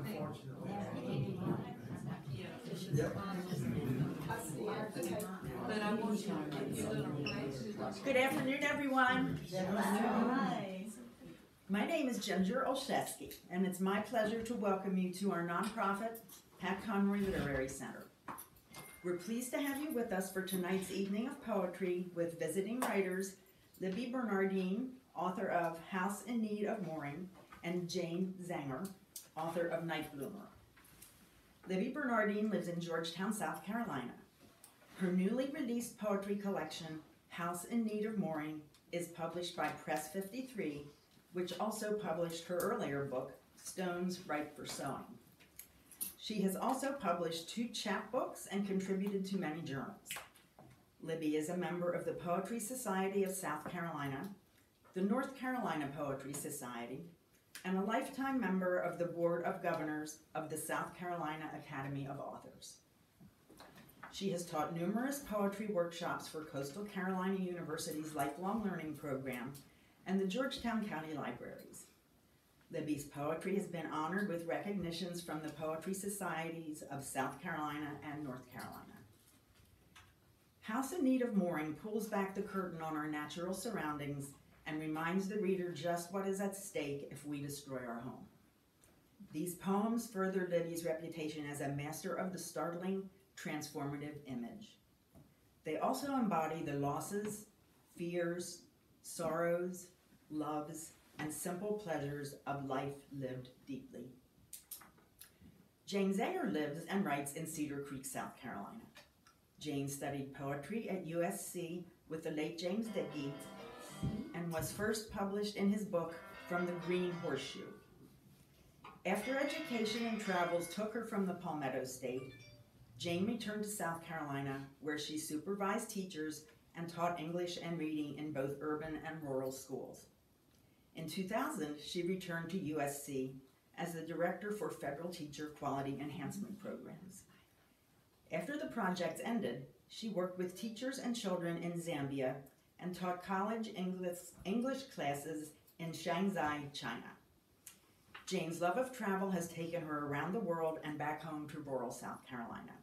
unfortunately. But I want you to give you a little praise. Good afternoon, everyone. Hi. My name is Zenger, and it's my pleasure to welcome you to our nonprofit, Pat Conroy Literary Center. We're pleased to have you with us for tonight's evening of poetry with visiting writers Libby Bernardin, author of House in Need of Mooring, and Jane Zenger, author of Night Bloomer. Libby Bernardin lives in Georgetown, South Carolina. Her newly released poetry collection, House in Need of Mooring, is published by Press 53, which also published her earlier book, Stones Ripe for Sowing. She has also published 2 chapbooks and contributed to many journals. Libby is a member of the Poetry Society of South Carolina, the North Carolina Poetry Society, and a lifetime member of the Board of Governors of the South Carolina Academy of Authors. She has taught numerous poetry workshops for Coastal Carolina University's Lifelong Learning Program and the Georgetown County Libraries. Libby's poetry has been honored with recognitions from the Poetry Societies of South Carolina and North Carolina. House in Need of Mooring pulls back the curtain on our natural surroundings and reminds the reader just what is at stake if we destroy our home. These poems further Libby's reputation as a master of the startling, transformative image. They also embody the losses, fears, sorrows, loves, and simple pleasures of life lived deeply. Jane Zenger lives and writes in Cedar Creek, South Carolina. Jane studied poetry at USC with the late James Dickey and was first published in his book, From the Green Horseshoe. After education and travels took her from the Palmetto State, Jane returned to South Carolina, where she supervised teachers and taught English and reading in both urban and rural schools. In 2000, she returned to USC as the Director for Federal Teacher Quality Enhancement Programs. After the project ended, she worked with teachers and children in Zambia and taught college English classes in Shanghai, China. Jane's love of travel has taken her around the world and back home to rural South Carolina.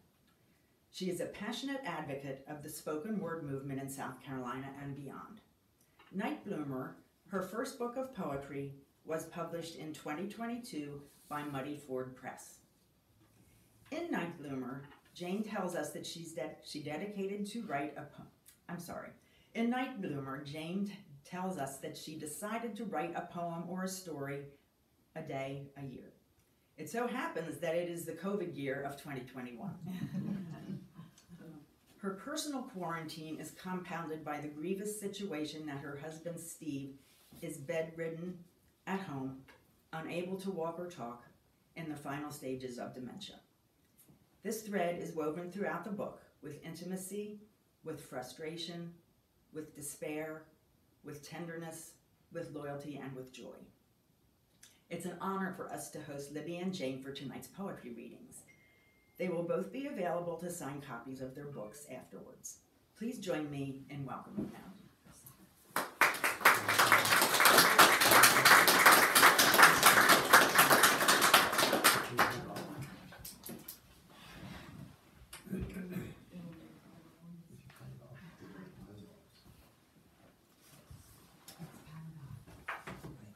She is a passionate advocate of the spoken word movement in South Carolina and beyond. Night Bloomer, her first book of poetry, was published in 2022 by Muddy Ford Press. In Night Bloomer, Jane tells us that In Night Bloomer, Jane tells us that she decided to write a poem or a story a day, a year. It so happens that it is the COVID year of 2021. Her personal quarantine is compounded by the grievous situation that her husband, Steve, is bedridden at home, unable to walk or talk, in the final stages of dementia. This thread is woven throughout the book with intimacy, with frustration, with despair, with tenderness, with loyalty, and with joy. It's an honor for us to host Libby and Jane for tonight's poetry readings. They will both be available to sign copies of their books afterwards. Please join me in welcoming them.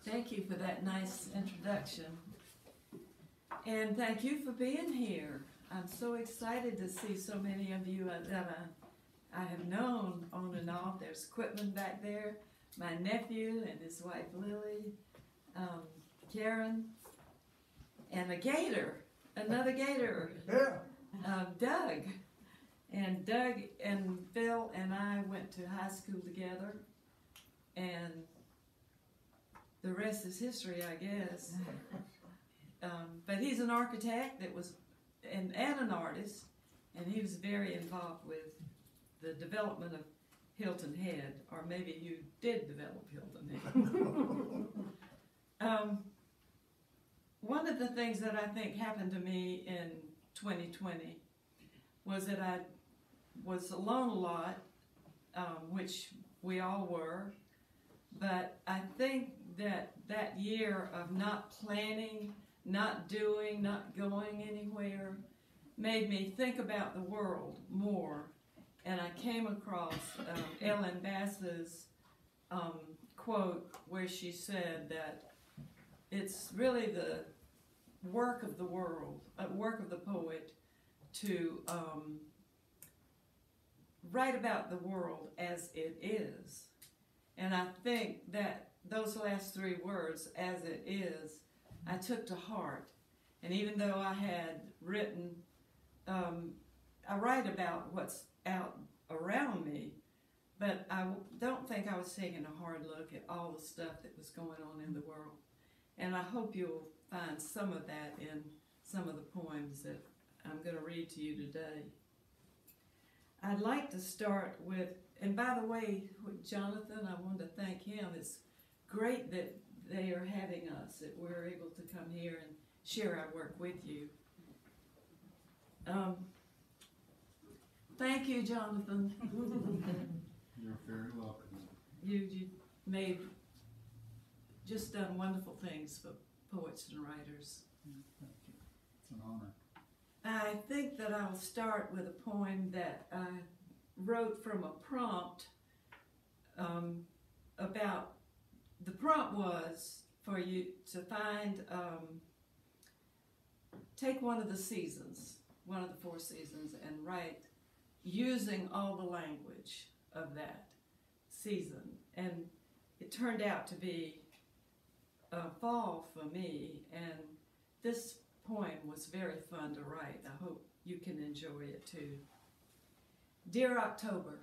Thank you for that nice introduction. And thank you for being here. I'm so excited to see so many of you that I have known on and off. There's Quitman back there, my nephew and his wife Lily, Karen, and a gator, another gator, Doug. And Doug and Phil and I went to high school together, and the rest is history, I guess. But he's an architect and an artist, and he was very involved with the development of Hilton Head, or maybe you did develop Hilton Head. One of the things that I think happened to me in 2020 was that I was alone a lot, which we all were, but I think that year of not planning, not doing, not going anywhere, made me think about the world more. And I came across Ellen Bass's quote where she said that it's really the work of the world, work of the poet to write about the world as it is. And I think that those last three words, as it is, I took to heart. And even though I had written, I write about what's out around me, but I don't think I was taking a hard look at all the stuff that was going on in the world. And I hope you'll find some of that in some of the poems that I'm going to read to you today. I'd like to start with, and by the way, with Jonathan, I wanted to thank him. It's great that they are having us, that we're able to come here and share our work with you. Thank you, Jonathan. You're very welcome. You just done wonderful things for poets and writers. Thank you. It's an honor. I think that I'll start with a poem that I wrote from a prompt about, the prompt was for you to find, take one of the seasons, one of the 4 seasons, and write using all the language of that season. And it turned out to be fall for me, and this poem was very fun to write. I hope you can enjoy it too. Dear October,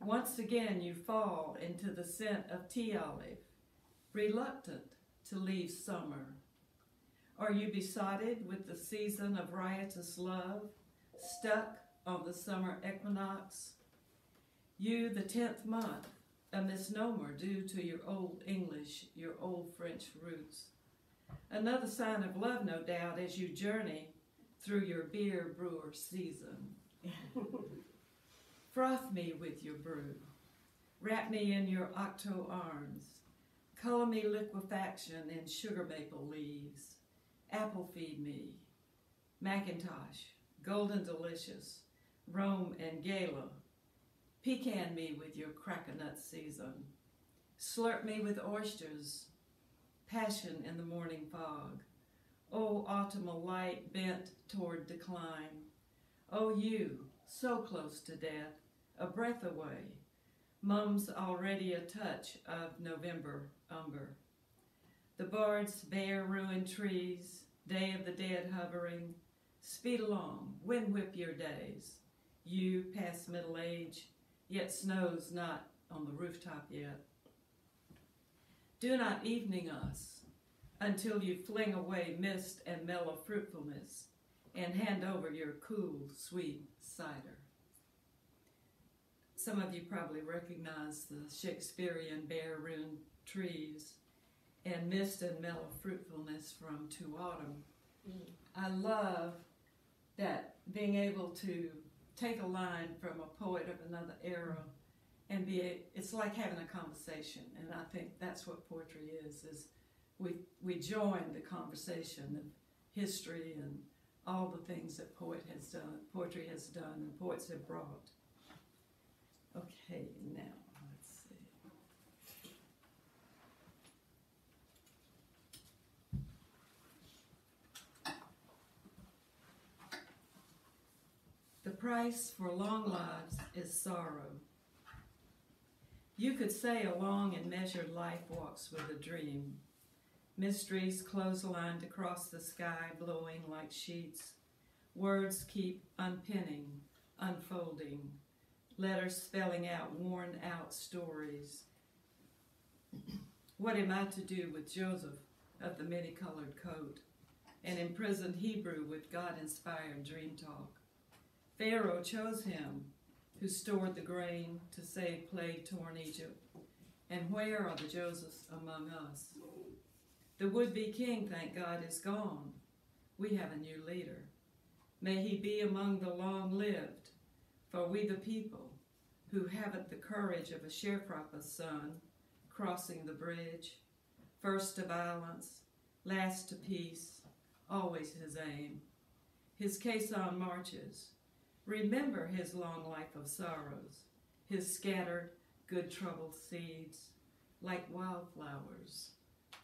once again you fall into the scent of tea olive, reluctant to leave summer. Are you besotted with the season of riotous love, stuck on the summer equinox? You, the 10th month, a misnomer due to your old English, your old French roots. Another sign of love, no doubt, as you journey through your beer brewer season. Froth me with your brew. Wrap me in your octo arms. Color me liquefaction in sugar maple leaves. Apple feed me. Macintosh, golden delicious, Rome and Gala. Pecan me with your crackanut season. Slurp me with oysters. Passion in the morning fog. Oh, autumnal light bent toward decline. Oh, you, so close to death, a breath away. Mum's already a touch of November umber. The bard's bare ruined trees, day of the dead hovering. Speed along, wind whip your days. You, past middle age, yet snow's not on the rooftop yet. Do not evening us until you fling away mist and mellow fruitfulness and hand over your cool, sweet cider. Some of you probably recognize the Shakespearean bare ruined trees and mist and mellow fruitfulness from To Autumn. I love that, being able to take a line from a poet of another era and it's like having a conversation, and I think that's what poetry is we join the conversation of history and all the things that poetry has done, and poets have brought. Okay, now, let's see. The price for long lives is sorrow. You could say a long and measured life walks with a dream. Mysteries clotheslined across the sky, blowing like sheets. Words keep unpinning, unfolding. Letters spelling out worn-out stories. What am I to do with Joseph of the many-colored coat, and imprisoned Hebrew with God-inspired dream talk? Pharaoh chose him, who stored the grain to save plague-torn Egypt. And where are the Josephs among us? The would-be king, thank God, is gone. We have a new leader. May he be among the long-lived, for we the people, who haven't the courage of a sharecropper's son, crossing the bridge, first to violence, last to peace, always his aim. His caisson marches. Remember his long life of sorrows, his scattered, good troubled seeds, like wildflowers,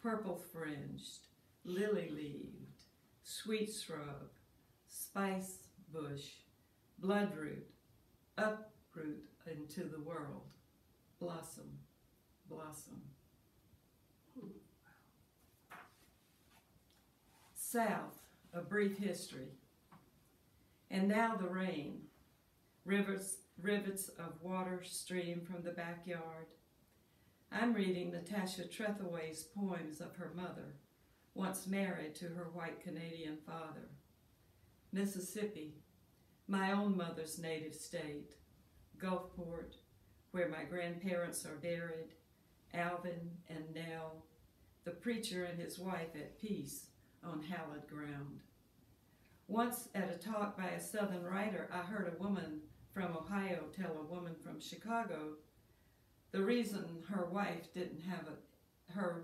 purple fringed, lily leaved, sweet shrub, spice bush, bloodroot, uproot into the world, blossom, blossom. South, a brief history. And now the rain, rivers, rivets of water stream from the backyard. I'm reading Natasha Trethewey's poems of her mother, once married to her white Canadian father. Mississippi, my own mother's native state. Gulfport, where my grandparents are buried. Alvin and Nell, the preacher and his wife at peace on hallowed ground. Once at a talk by a Southern writer, I heard a woman from Ohio tell a woman from Chicago the reason her wife didn't have her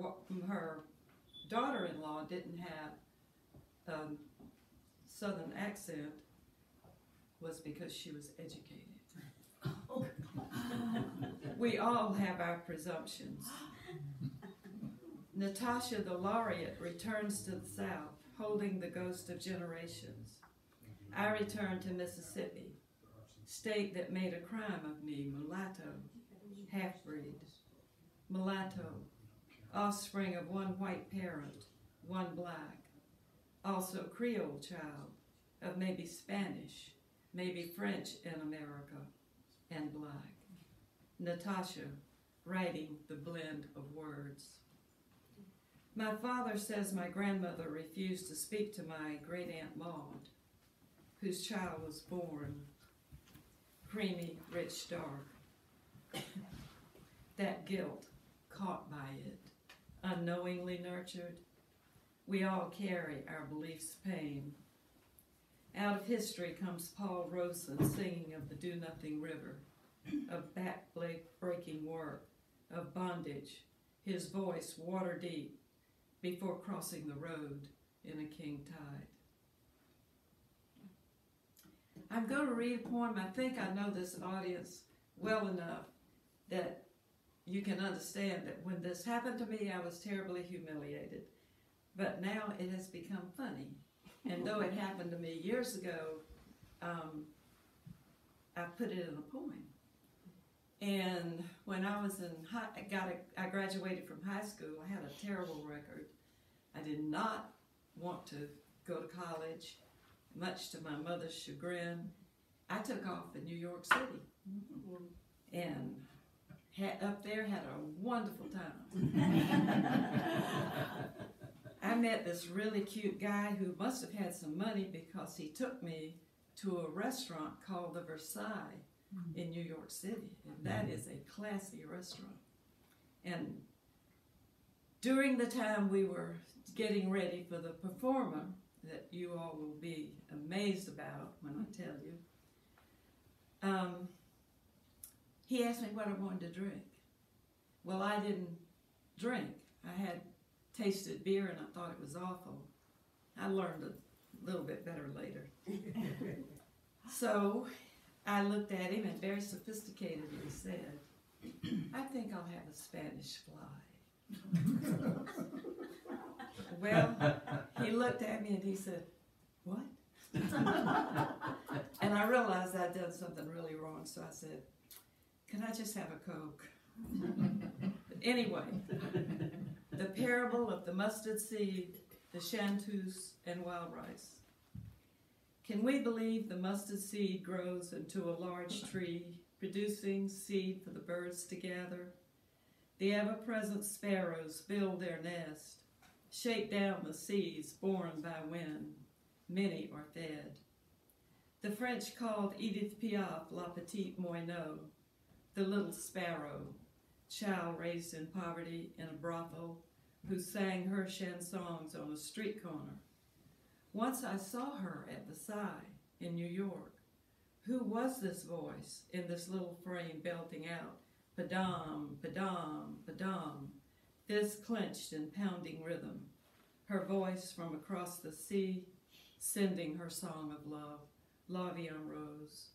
daughter-in-law didn't have a Southern accent was because she was educated. We all have our presumptions. Natasha, the laureate, returns to the South, holding the ghost of generations. I return to Mississippi, state that made a crime of me, mulatto, half-breed. Mulatto, offspring of one white parent, one black, also Creole child of maybe Spanish, maybe French in America, and black. Natasha, writing the blend of words. My father says my grandmother refused to speak to my great-aunt Maud, whose child was born creamy, rich, dark. That guilt, caught by it, unknowingly nurtured. We all carry our beliefs' pain. Out of history comes Paul Robeson singing of the do-nothing river, of back-breaking work, of bondage, his voice water-deep before crossing the road in a king tide. I'm going to read a poem. I think I know this audience well enough that you can understand that when this happened to me, I was terribly humiliated. But now it has become funny. And though it happened to me years ago, I put it in a poem. And when I was in I graduated from high school, I had a terrible record. I did not want to go to college, much to my mother's chagrin. I took off in New York City and up there had a wonderful time. I met this really cute guy who must have had some money because he took me to a restaurant called the Versailles in New York City. And that is a classy restaurant. And during the time we were getting ready for the performer that you all will be amazed about when I tell you, he asked me what I wanted to drink. Well, I didn't drink. I had tasted beer and I thought it was awful. I learned a little bit better later. So I looked at him and very sophisticatedly said, I think I'll have a Spanish fly. Well, he looked at me and he said, what? And I realized I'd done something really wrong, so I said, can I just have a Coke? But anyway, the parable of the mustard seed, the chanteuse, and wild rice. Can we believe the mustard seed grows into a large tree, producing seed for the birds to gather? The ever-present sparrows build their nest, shake down the seeds born by wind. Many are fed. The French called Edith Piaf La Petite Moineau, the little sparrow, child raised in poverty in a brothel, who sang her chansons on a street corner. Once I saw her at Versailles in New York. Who was this voice in this little frame belting out, padam, padam, padam, fist clenched in pounding rhythm? her voice from across the sea, sending her song of love, La Vie en Rose.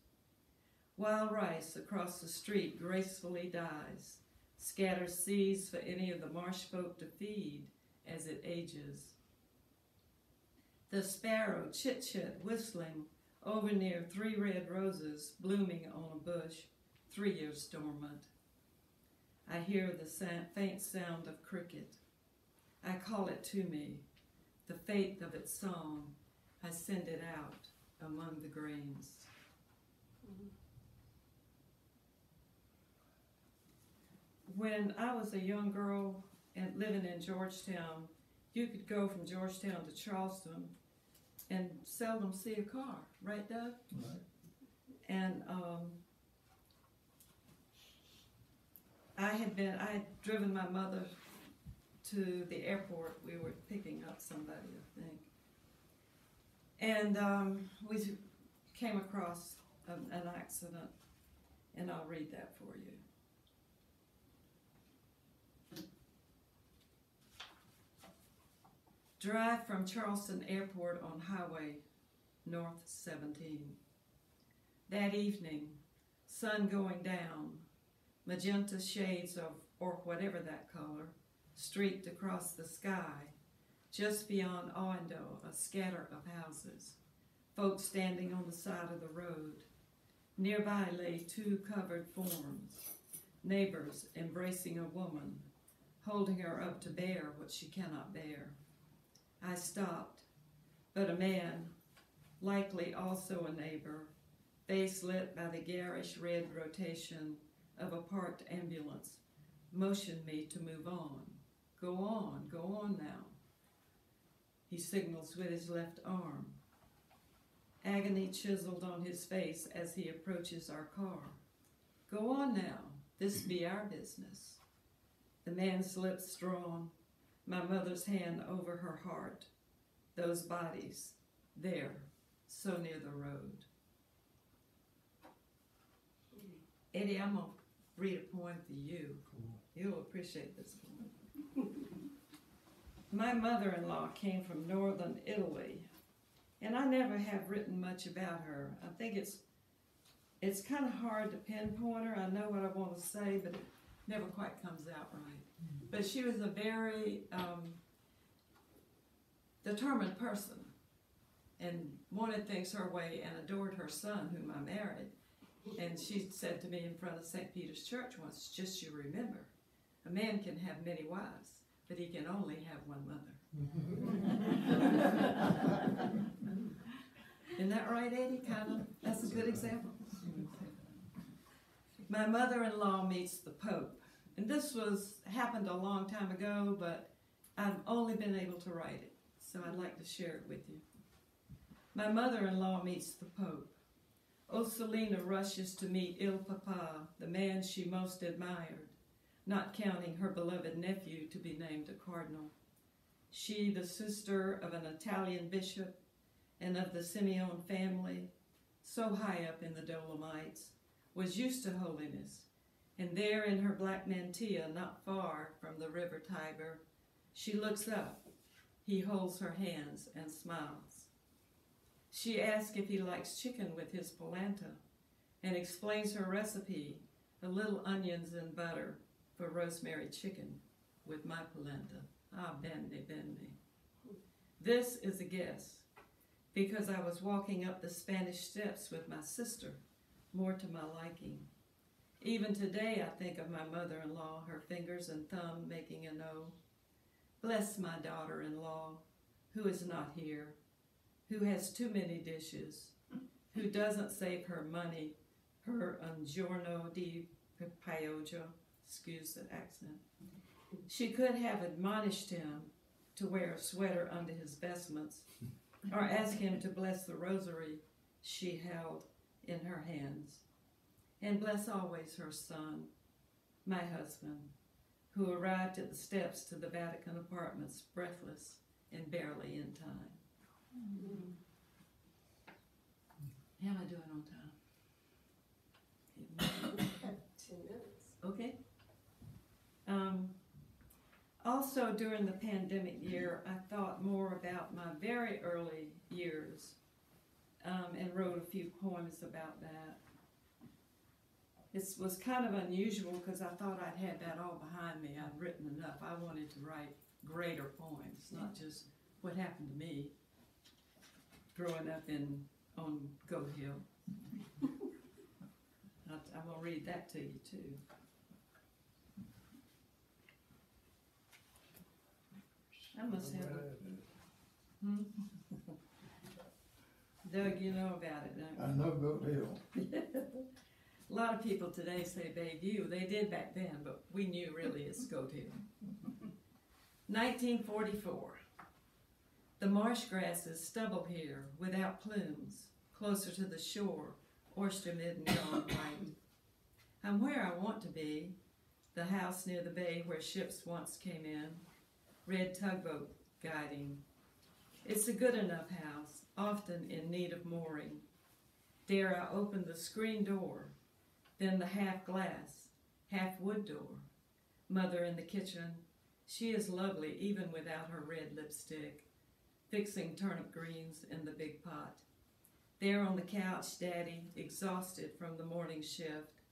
Wild rice across the street gracefully dies, scatters seeds for any of the marsh folk to feed as it ages. The sparrow chit-chit whistling over near 3 red roses blooming on a bush 3 years dormant. I hear the faint sound of cricket. I call it to me, the faith of its song. I send it out among the grains. When I was a young girl and living in Georgetown, you could go from Georgetown to Charleston and seldom see a car, right, Doug? Right. And I had driven my mother to the airport. We were picking up somebody, I think. And we came across an accident, and I'll read that for you. Drive from Charleston Airport on Highway North 17. That evening, sun going down, magenta shades of, or whatever that color, streaked across the sky. Just beyond Owendo, a scatter of houses, folks standing on the side of the road. Nearby lay 2 covered forms, neighbors embracing a woman, holding her up to bear what she cannot bear. I stopped, but a man, likely also a neighbor, face lit by the garish red rotation of a parked ambulance, motioned me to move on. Go on now. He signals with his left arm. Agony chiseled on his face as he approaches our car. Go on now, this be our business. The man's lips drawn, my mother's hand over her heart. Those bodies, there, so near the road. Eddie, I'm going to read a poem for you. Cool. You'll appreciate this poem. My mother-in-law came from northern Italy, and I never have written much about her. I think it's kind of hard to pinpoint her. I know what I want to say, but it never quite comes out right. But she was a very determined person and wanted things her way and adored her son, whom I married. And she said to me in front of St. Peter's Church once, just you remember, a man can have many wives, but he can only have one mother. Isn't that right, Eddie? Kind of. That's a good example. My mother-in-law meets the Pope. And this happened a long time ago, but I've only been able to write it. So I'd like to share it with you. My mother-in-law meets the Pope. Selina rushes to meet Il Papa, the man she most admired, not counting her beloved nephew to be named a cardinal. She, the sister of an Italian bishop and of the Simeon family, so high up in the Dolomites, was used to holiness, and there in her black mantilla, not far from the river Tiber, she looks up. He holds her hands and smiles. She asks if he likes chicken with his polenta and explains her recipe, a little onions and butter for rosemary chicken with my polenta. Ah, bende, bende. This is a guess, because I was walking up the Spanish steps with my sister, more to my liking. Even today I think of my mother-in-law, her fingers and thumb making an O. Bless my daughter-in-law, who is not here, who has too many dishes, who doesn't save her money, her un giorno di pioggia, excuse the accent. She could have admonished him to wear a sweater under his vestments, or ask him to bless the rosary she held in her hands. And bless always her son, my husband, who arrived at the steps to the Vatican apartments breathless and barely in time. How am I doing on time? 10 minutes. Okay. Also, during the pandemic year, I thought more about my very early years and wrote a few poems about that. It was kind of unusual because I thought I'd had that all behind me. I'd written enough. I wanted to write greater poems, not just what happened to me growing up on Goat Hill. I'm going to read that to you too. I must have Doug, you know about it, don't you? I know Goat Hill. A lot of people today say Bayview. They did back then, but we knew really it's Goat Hill. 1944. The marsh grasses stubble here without plumes, closer to the shore, oyster midden gone white. I'm where I want to be, the house near the bay where ships once came in, red tugboat guiding. It's a good enough house, often in need of mooring. Dare I open the screen door, then the half glass, half wood door. Mother in the kitchen, she is lovely even without her red lipstick, fixing turnip greens in the big pot. There on the couch, Daddy, exhausted from the morning shift,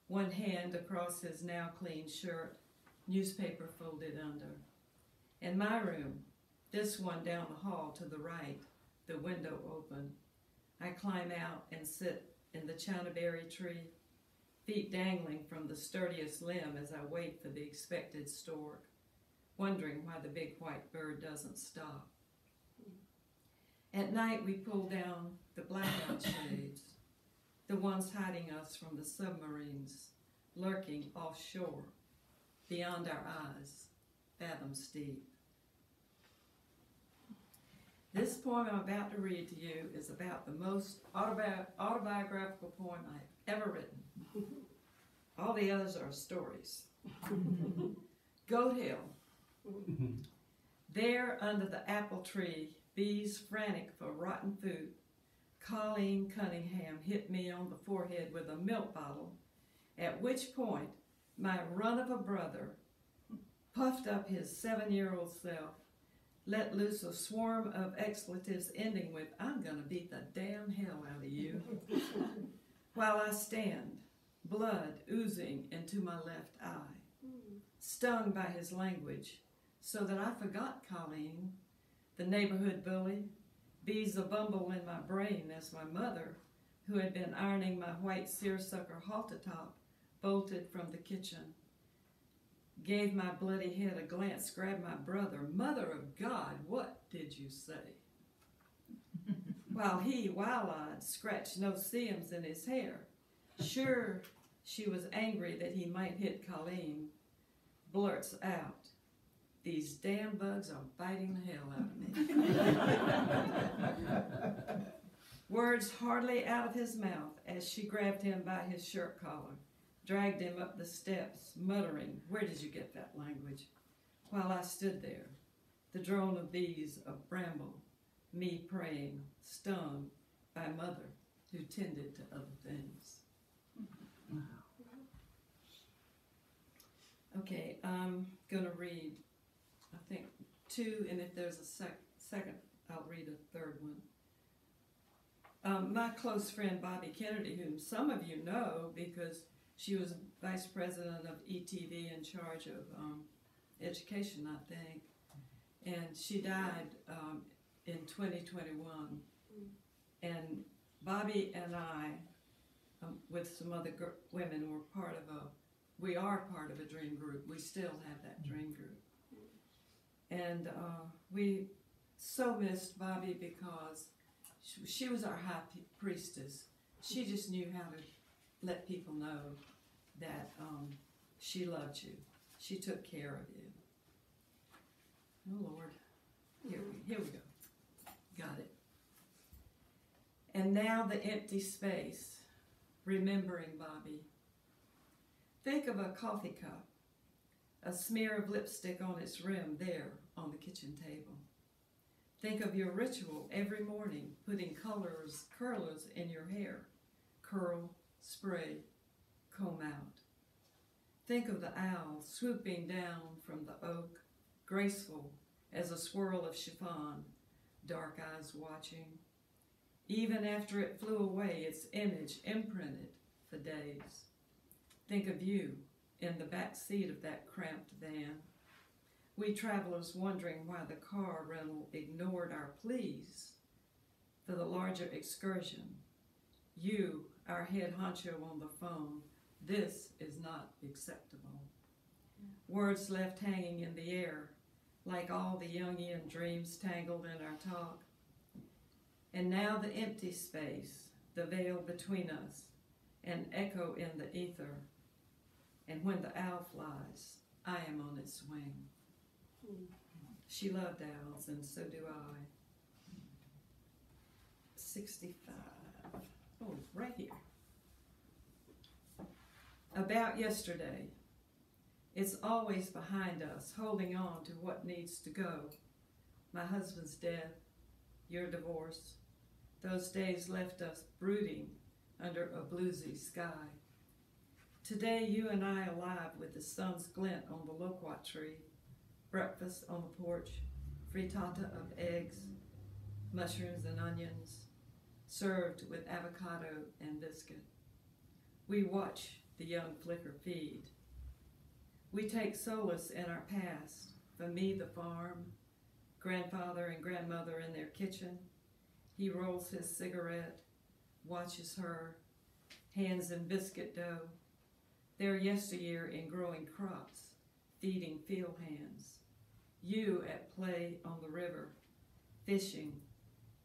one hand across his now clean shirt, newspaper folded under. In my room, this one down the hall to the right, the window open, I climb out and sit in the chinaberry tree, feet dangling from the sturdiest limb as I wait for the expected stork, wondering why the big white bird doesn't stop. At night we pull down the blackout shades, the ones hiding us from the submarines, lurking offshore, beyond our eyes, fathoms deep. This poem I'm about to read to you is about the most autobiographical poem I've ever written. All the others are stories. Goat Hill. There under the apple tree, bees frantic for rotten food, Colleen Cunningham hit me on the forehead with a milk bottle, at which point my run of a brother puffed up his 7-year-old self, let loose a swarm of expletives ending with, I'm gonna beat the damn hell out of you, while I stand, blood oozing into my left eye, stung by his language, so that I forgot Colleen, the neighborhood bully, bees a bumble in my brain as my mother, who had been ironing my white seersucker halter top, bolted from the kitchen, gave my bloody head a glance, grabbed my brother. Mother of God, what did you say? While he, wild-eyed, scratched no seams in his hair. Sure, she was angry that he might hit Colleen, blurts out, these damn bugs are biting the hell out of me. Words hardly out of his mouth as she grabbed him by his shirt collar, dragged him up the steps, muttering, where did you get that language? While I stood there, the drone of bees, of bramble, me praying, stung by mother who tended to other things. Okay, I'm gonna read, I think, 2, and if there's a second, I'll read a third one. My close friend Bobby Kennedy, whom some of you know because she was vice president of ETV in charge of education, I think, and she died in 2021. And Bobby and I, with some other women, we are part of a dream group. We still have that dream group. And we so missed Bobby because she was our high priestess. She just knew how to let people know that she loved you. She took care of you. Oh Lord, here we go. Got it. And now the empty space, remembering Bobby. Think of a coffee cup, a smear of lipstick on its rim there on the kitchen table. Think of your ritual every morning, putting curlers in your hair. Curl, spray, comb out. Think of the owl swooping down from the oak, graceful as a swirl of chiffon, dark eyes watching. Even after it flew away, its image imprinted for days. Think of you in the back seat of that cramped van. We travelers wondering why the car rental ignored our pleas for the larger excursion. You, our head honcho on the phone, this is not acceptable. Words left hanging in the air, like all the Jungian dreams tangled in our talk. And now the empty space, the veil between us, an echo in the ether. And when the owl flies, I am on its wing. She loved owls, and so do I. 65. Oh, right here. About yesterday. It's always behind us, holding on to what needs to go. My husband's death, your divorce. Those days left us brooding under a bluesy sky. Today, you and I alive with the sun's glint on the loquat tree, breakfast on the porch, frittata of eggs, mushrooms and onions, served with avocado and biscuit. We watch the young flicker feed. We take solace in our past. For me, the farm, grandfather and grandmother in their kitchen. He rolls his cigarette, watches her, hands in biscuit dough. Their yesteryear in growing crops, feeding field hands. You at play on the river, fishing.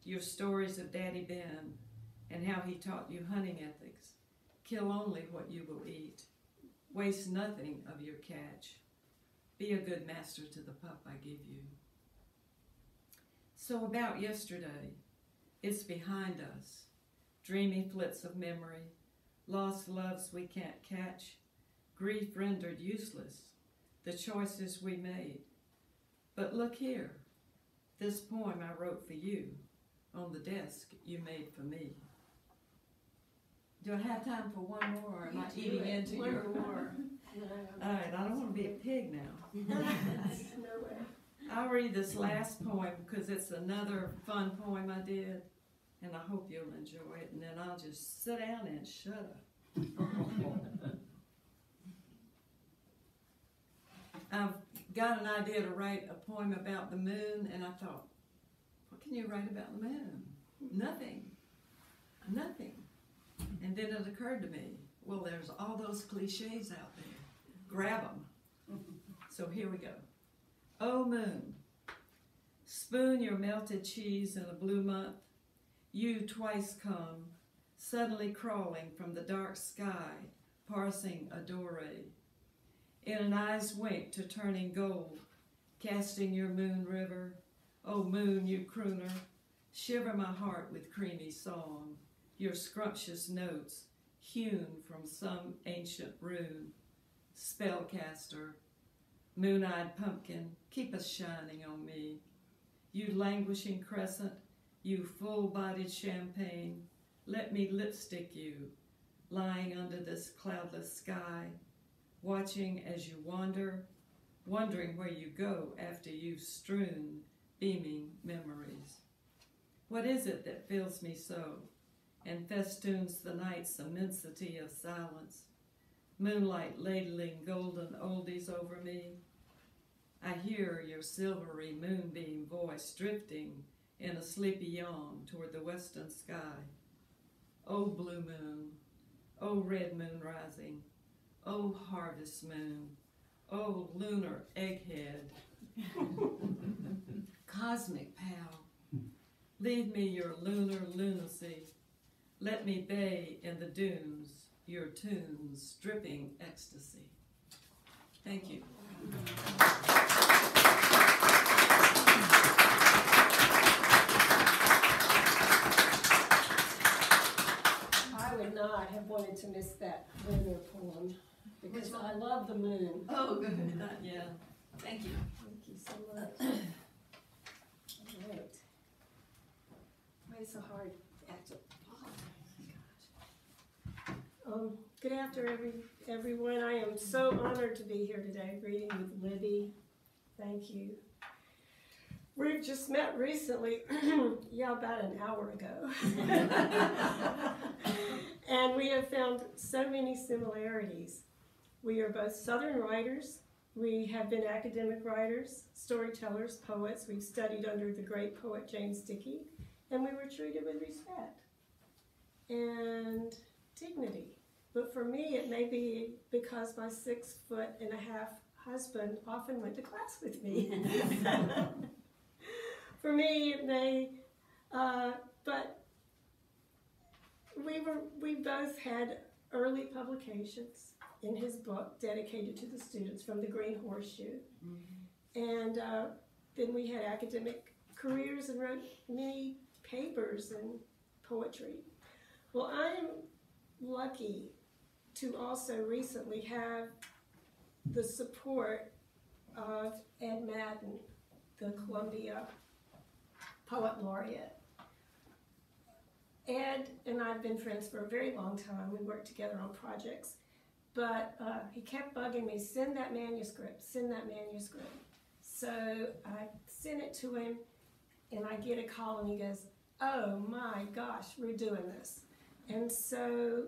Your stories of Daddy Ben and how he taught you hunting ethics. Kill only what you will eat. Waste nothing of your catch. Be a good master to the pup I give you. So about yesterday, it's behind us. Dreamy flits of memory, lost loves we can't catch, grief rendered useless, the choices we made. But look here, this poem I wrote for you on the desk you made for me. Do I have time for one more, or am I eating into one your... more. All right, I don't want to be a pig now. No way. I'll read this last poem because it's another fun poem I did, and I hope you'll enjoy it, and then I'll just sit down and shut up. I've got an idea to write a poem about the moon, and I thought, what can you write about the moon? Nothing. Nothing. And then it occurred to me, well, there's all those cliches out there. Grab them. So here we go. Oh, moon, spoon your melted cheese in a blue month. You twice come, suddenly crawling from the dark sky, parsing a doorway. In an eye's wink to turning gold, casting your moon river. Oh, moon, you crooner, shiver my heart with creamy song. Your scrumptious notes, hewn from some ancient rune. Spellcaster, moon-eyed pumpkin, keep us shining on me. You languishing crescent, you full-bodied champagne, let me lipstick you, lying under this cloudless sky, watching as you wander, wondering where you go after you've strewn beaming memories. What is it that fills me so, and festoons the night's immensity of silence? Moonlight ladling golden oldies over me. I hear your silvery moonbeam voice drifting in a sleepy yawn toward the western sky. Oh, blue moon, oh, red moon rising, oh, harvest moon, oh, lunar egghead. Cosmic pal, leave me your lunar lunacy. Let me bay in the dunes, your tunes dripping ecstasy. Thank you. I would not have wanted to miss that lunar poem because Which one? I love the moon. Oh, good. Yeah. Thank you. Thank you so much. All right. Why is it so hard to act up? Good afternoon, everyone. I am so honored to be here today reading with Libby Thank you. We've just met recently, yeah, about an hour ago. And we have found so many similarities. We are both Southern writers. We have been academic writers, storytellers, poets. We've studied under the great poet James Dickey, and we were treated with respect and dignity. But for me, it may be because my 6'1.5" husband often went to class with me. For me, it may, but we both had early publications in his book dedicated to the students from the Green Horseshoe. And then we had academic careers and wrote many papers and poetry. Well, I am lucky to also recently have the support of Ed Madden, the Columbia Poet Laureate. Ed and I have been friends for a very long time. We worked together on projects. But he kept bugging me, send that manuscript, send that manuscript. So I sent it to him, and I get a call, and he goes, oh my gosh, we're doing this. And so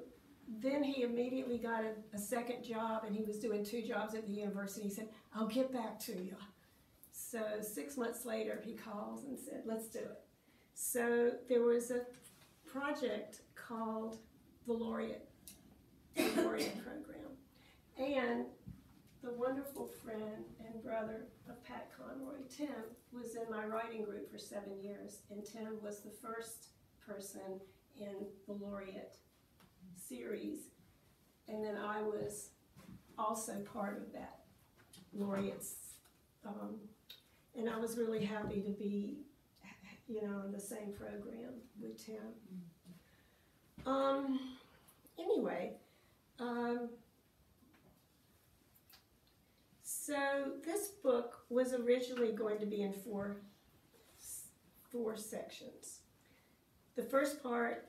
then he immediately got a second job, and he was doing 2 jobs at the university. He said, I'll get back to you. So 6 months later, he calls and said, let's do it. So there was a project called the Laureate program. And the wonderful friend and brother of Pat Conroy, Tim, was in my writing group for 7 years, and Tim was the first person in the Laureate series. And then I was also part of that Laureates, and I was really happy to be, in the same program with Tim. Anyway, so this book was originally going to be in four sections. The first part,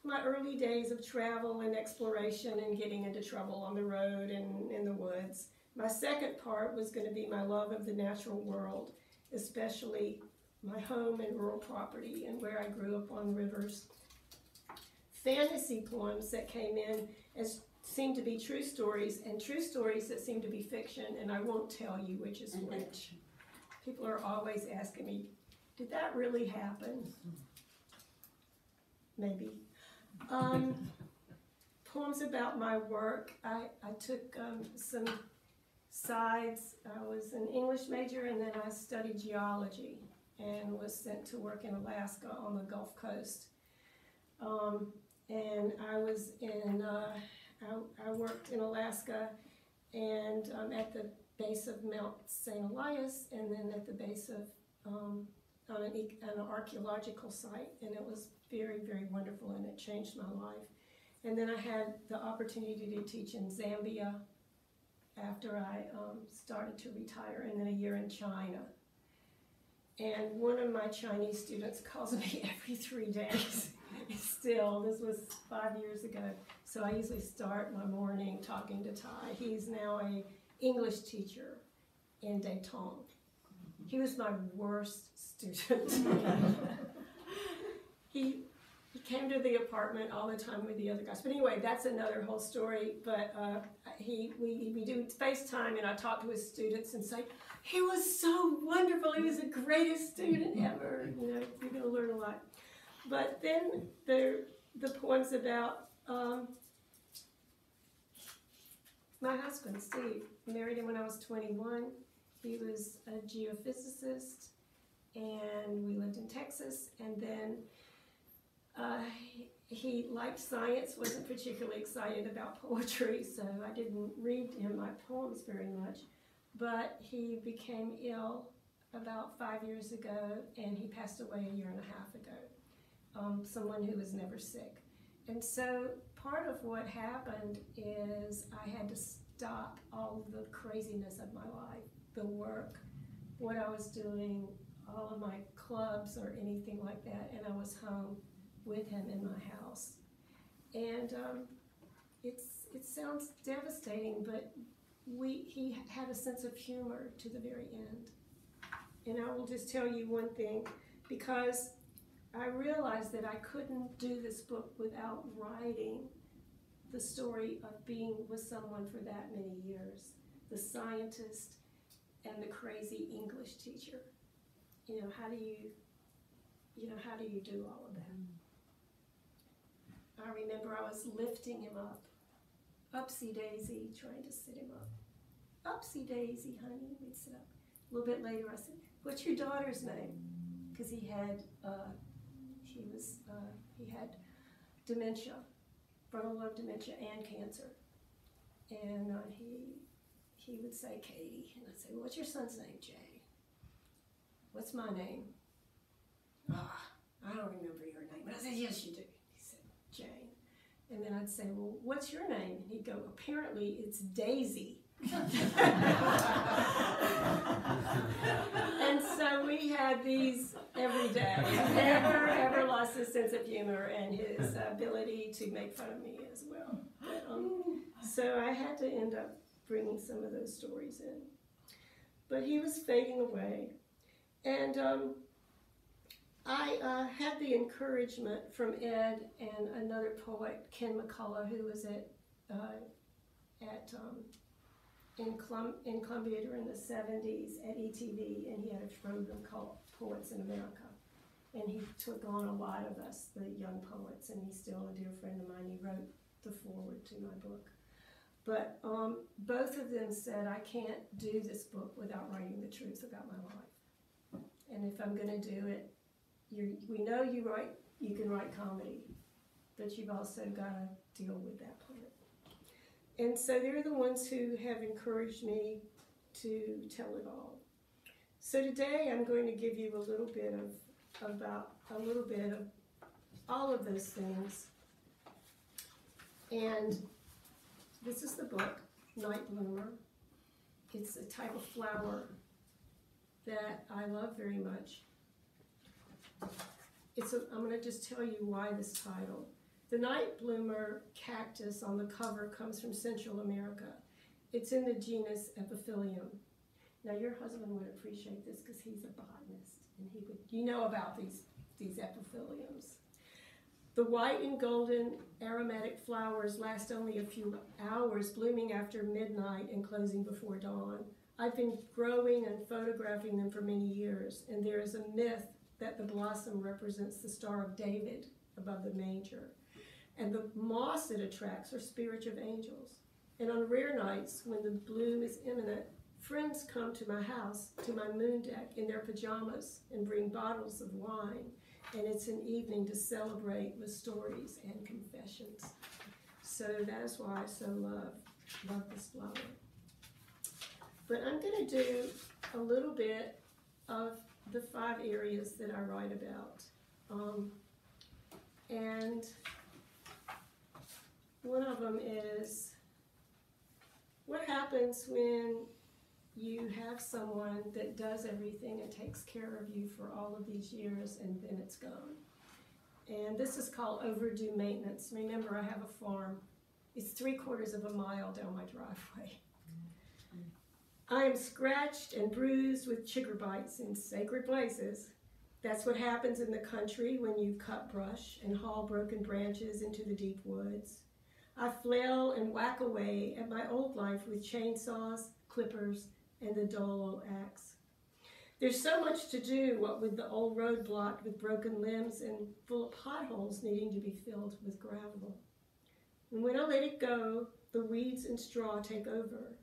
my early days of travel and exploration and getting into trouble on the road and in the woods. My second part was going to be my love of the natural world, especially my home and rural property and where I grew up on rivers. Fantasy poems that came in as seemed to be true stories, and true stories that seemed to be fiction, and I won't tell you which is which. People are always asking me, did that really happen? Maybe. Poems about my work. I took some sides. I was an English major, and then I studied geology and was sent to work in Alaska on the Gulf Coast. And I was in, I worked in Alaska and at the base of Mount St. Elias, and then at the base of, on an archaeological site, and it was very, very wonderful, and it changed my life. And then I had the opportunity to teach in Zambia after I started to retire, and then a year in China. And one of my Chinese students calls me every 3 days. Still, this was 5 years ago. So I usually start my morning talking to Tai. He's now an English teacher in Dayton. He was my worst student. He came to the apartment all the time with the other guys. But anyway, that's another whole story. But we do FaceTime, and I talk to his students and say, he was so wonderful. He was the greatest student ever. You're going to learn a lot. But then the poems about my husband, Steve. I married him when I was 21. He was a geophysicist, and we lived in Texas. And then he liked science, wasn't particularly excited about poetry, so I didn't read him my poems very much. But he became ill about 5 years ago, and he passed away a year and a half ago. Someone who was never sick. And so part of what happened is I had to stop all of the craziness of my life, the work, what I was doing, all of my clubs or anything like that, and I was home with him in my house. And it sounds devastating, but he had a sense of humor to the very end. And I will just tell you one thing, because I realized that I couldn't do this book without writing the story of being with someone for that many years, the scientist and the crazy English teacher. How do you do all of that? I remember I was lifting him up, upsy daisy, trying to sit him up. Upsy daisy, honey, we'd sit up. A little bit later I said, what's your daughter's name? Because he had dementia, frontal lobe dementia and cancer. And he would say Katie, and I'd say, well, what's your son's name? Jay. What's my name? I don't remember your name. And I said, yes, you do. He said, Jane. And then I'd say, well, what's your name? And he'd go, apparently it's Daisy. And so we had these every day. Never lost his sense of humor and his ability to make fun of me as well. So I had to end up bringing some of those stories in. But he was fading away. And I had the encouragement from Ed and another poet, Ken McCullough, who was in Columbia during the 70s at ETV, and he had a program called Poets in America. And he took on a lot of us, the young poets, and he's still a dear friend of mine. He wrote the foreword to my book. But both of them said, I can't do this book without writing the truth about my life. And if I'm going to do it, we know you can write comedy, but you've also got to deal with that part. And so they're the ones who have encouraged me to tell it all. So today I'm going to give you a little bit of all of those things. And this is the book, Night Bloomer. It's a type of flower that I love very much. I'm going to just tell you why this title. The night bloomer cactus on the cover comes from Central America. It's in the genus Epiphylium. Now your husband would appreciate this because he's a botanist and he would, about these epiphyliums. The white and golden aromatic flowers last only a few hours, blooming after midnight and closing before dawn. I've been growing and photographing them for many years, and there is a myth that the blossom represents the Star of David above the manger. And the moss it attracts are spirits of angels. And on rare nights, when the bloom is imminent, friends come to my house, to my moon deck, in their pajamas and bring bottles of wine. And it's an evening to celebrate with stories and confessions. So that is why I so love this flower. But I'm going to do a little bit of the 5 areas that I write about. And one of them is what happens when you have someone that does everything and takes care of you for all of these years and then it's gone. And this is called overdue maintenance. Remember, I have a farm. It's 3/4 of a mile down my driveway. I am scratched and bruised with chigger bites in sacred places. That's what happens in the country when you cut brush and haul broken branches into the deep woods. I flail and whack away at my old life with chainsaws, clippers, and the dull old axe. There's so much to do, what with the old road blocked with broken limbs and full of potholes needing to be filled with gravel. And when I let it go, the weeds and straw take over.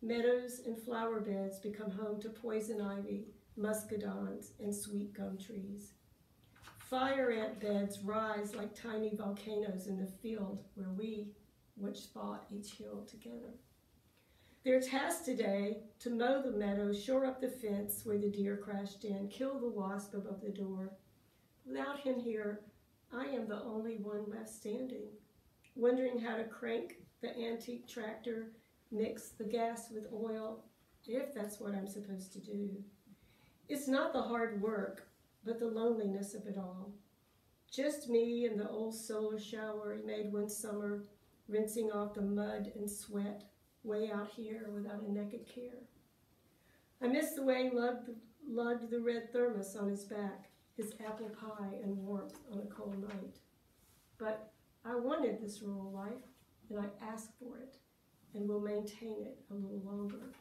Meadows and flower beds become home to poison ivy, muscadines, and sweet gum trees. Fire ant beds rise like tiny volcanoes in the field where we once fought each hill together. Their task today to mow the meadow, shore up the fence where the deer crashed in, kill the wasp above the door. Without him here, I am the only one left standing, wondering how to crank the antique tractor, mix the gas with oil, if that's what I'm supposed to do. It's not the hard work, but the loneliness of it all. Just me and the old solar shower he made one summer, rinsing off the mud and sweat, way out here without a naked care. I miss the way he lugged the red thermos on his back, his apple pie and warmth on a cold night. But I wanted this rural life, and I asked for it, and will maintain it a little longer.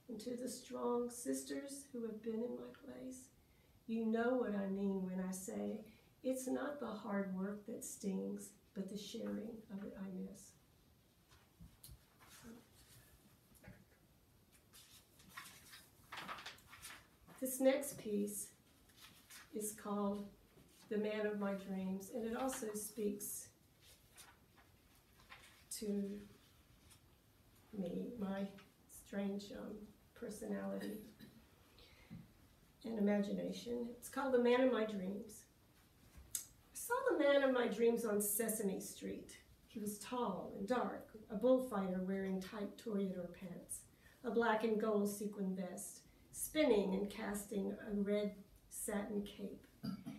And to the strong sisters who have been in my place, you know what I mean when I say, it's not the hard work that stings, but the sharing of it I miss. This next piece is called The Man of My Dreams, and it also speaks to me, my strange personality and imagination. It's called The Man of My Dreams. I saw the man of my dreams on Sesame Street. He was tall and dark, a bullfighter wearing tight toreador pants, a black and gold sequin vest, spinning and casting a red satin cape.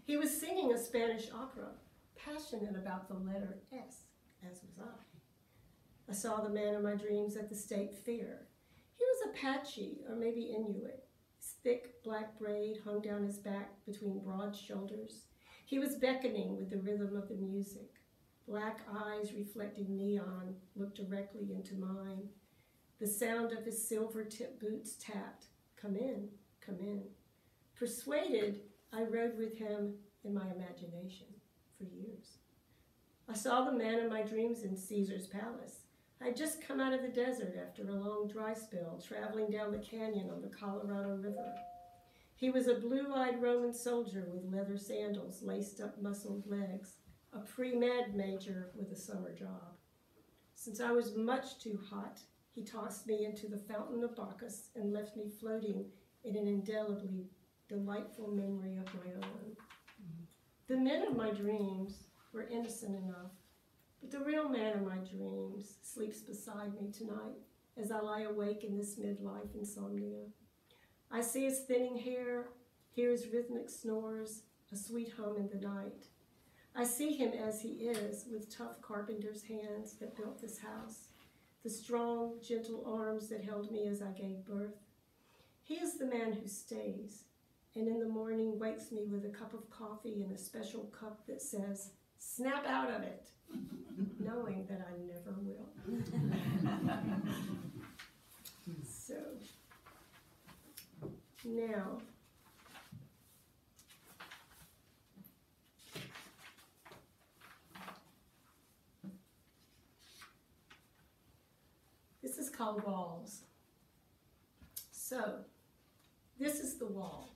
He was singing a Spanish opera, passionate about the letter S, as was I. I saw the man of my dreams at the state fair. He was Apache, or maybe Inuit. His thick black braid hung down his back between broad shoulders. He was beckoning with the rhythm of the music. Black eyes reflecting neon looked directly into mine. The sound of his silver-tipped boots tapped. Come in, come in. Persuaded, I rode with him in my imagination for years. I saw the man of my dreams in Caesar's palace. I had just come out of the desert after a long dry spell, traveling down the canyon on the Colorado River. He was a blue-eyed Roman soldier with leather sandals, laced-up muscled legs, a pre-med major with a summer job. Since I was much too hot, he tossed me into the fountain of Bacchus and left me floating in an indelibly delightful memory of my own. The men of my dreams were innocent enough, but the real man of my dreams sleeps beside me tonight as I lie awake in this midlife insomnia. I see his thinning hair, hear his rhythmic snores, a sweet hum in the night. I see him as he is, with tough carpenter's hands that built this house, the strong, gentle arms that held me as I gave birth. He is the man who stays, and in the morning wakes me with a cup of coffee in a special cup that says, "Snap out of it," knowing that I never will. So, now, this is called walls. So, this is the wall,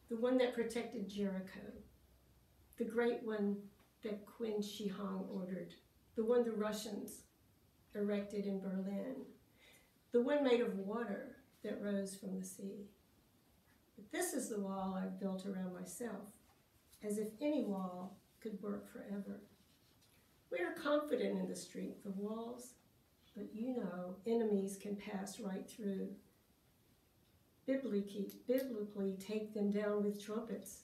the one that protected Jericho, the great one that Qin Shi Huang ordered, the one the Russians erected in Berlin, the one made of water that rose from the sea. But this is the wall I've built around myself, as if any wall could work forever. We are confident in the strength of walls, but you know, enemies can pass right through. Biblically, take them down with trumpets.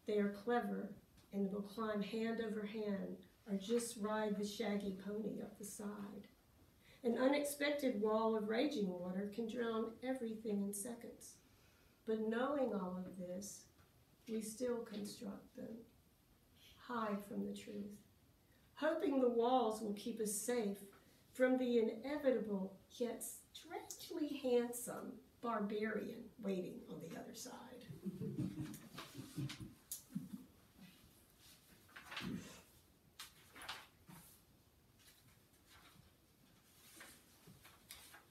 They are clever and will climb hand over hand or just ride the shaggy pony up the side. An unexpected wall of raging water can drown everything in seconds. But knowing all of this, we still construct them, hide from the truth, hoping the walls will keep us safe from the inevitable yet strangely handsome barbarian waiting on the other side.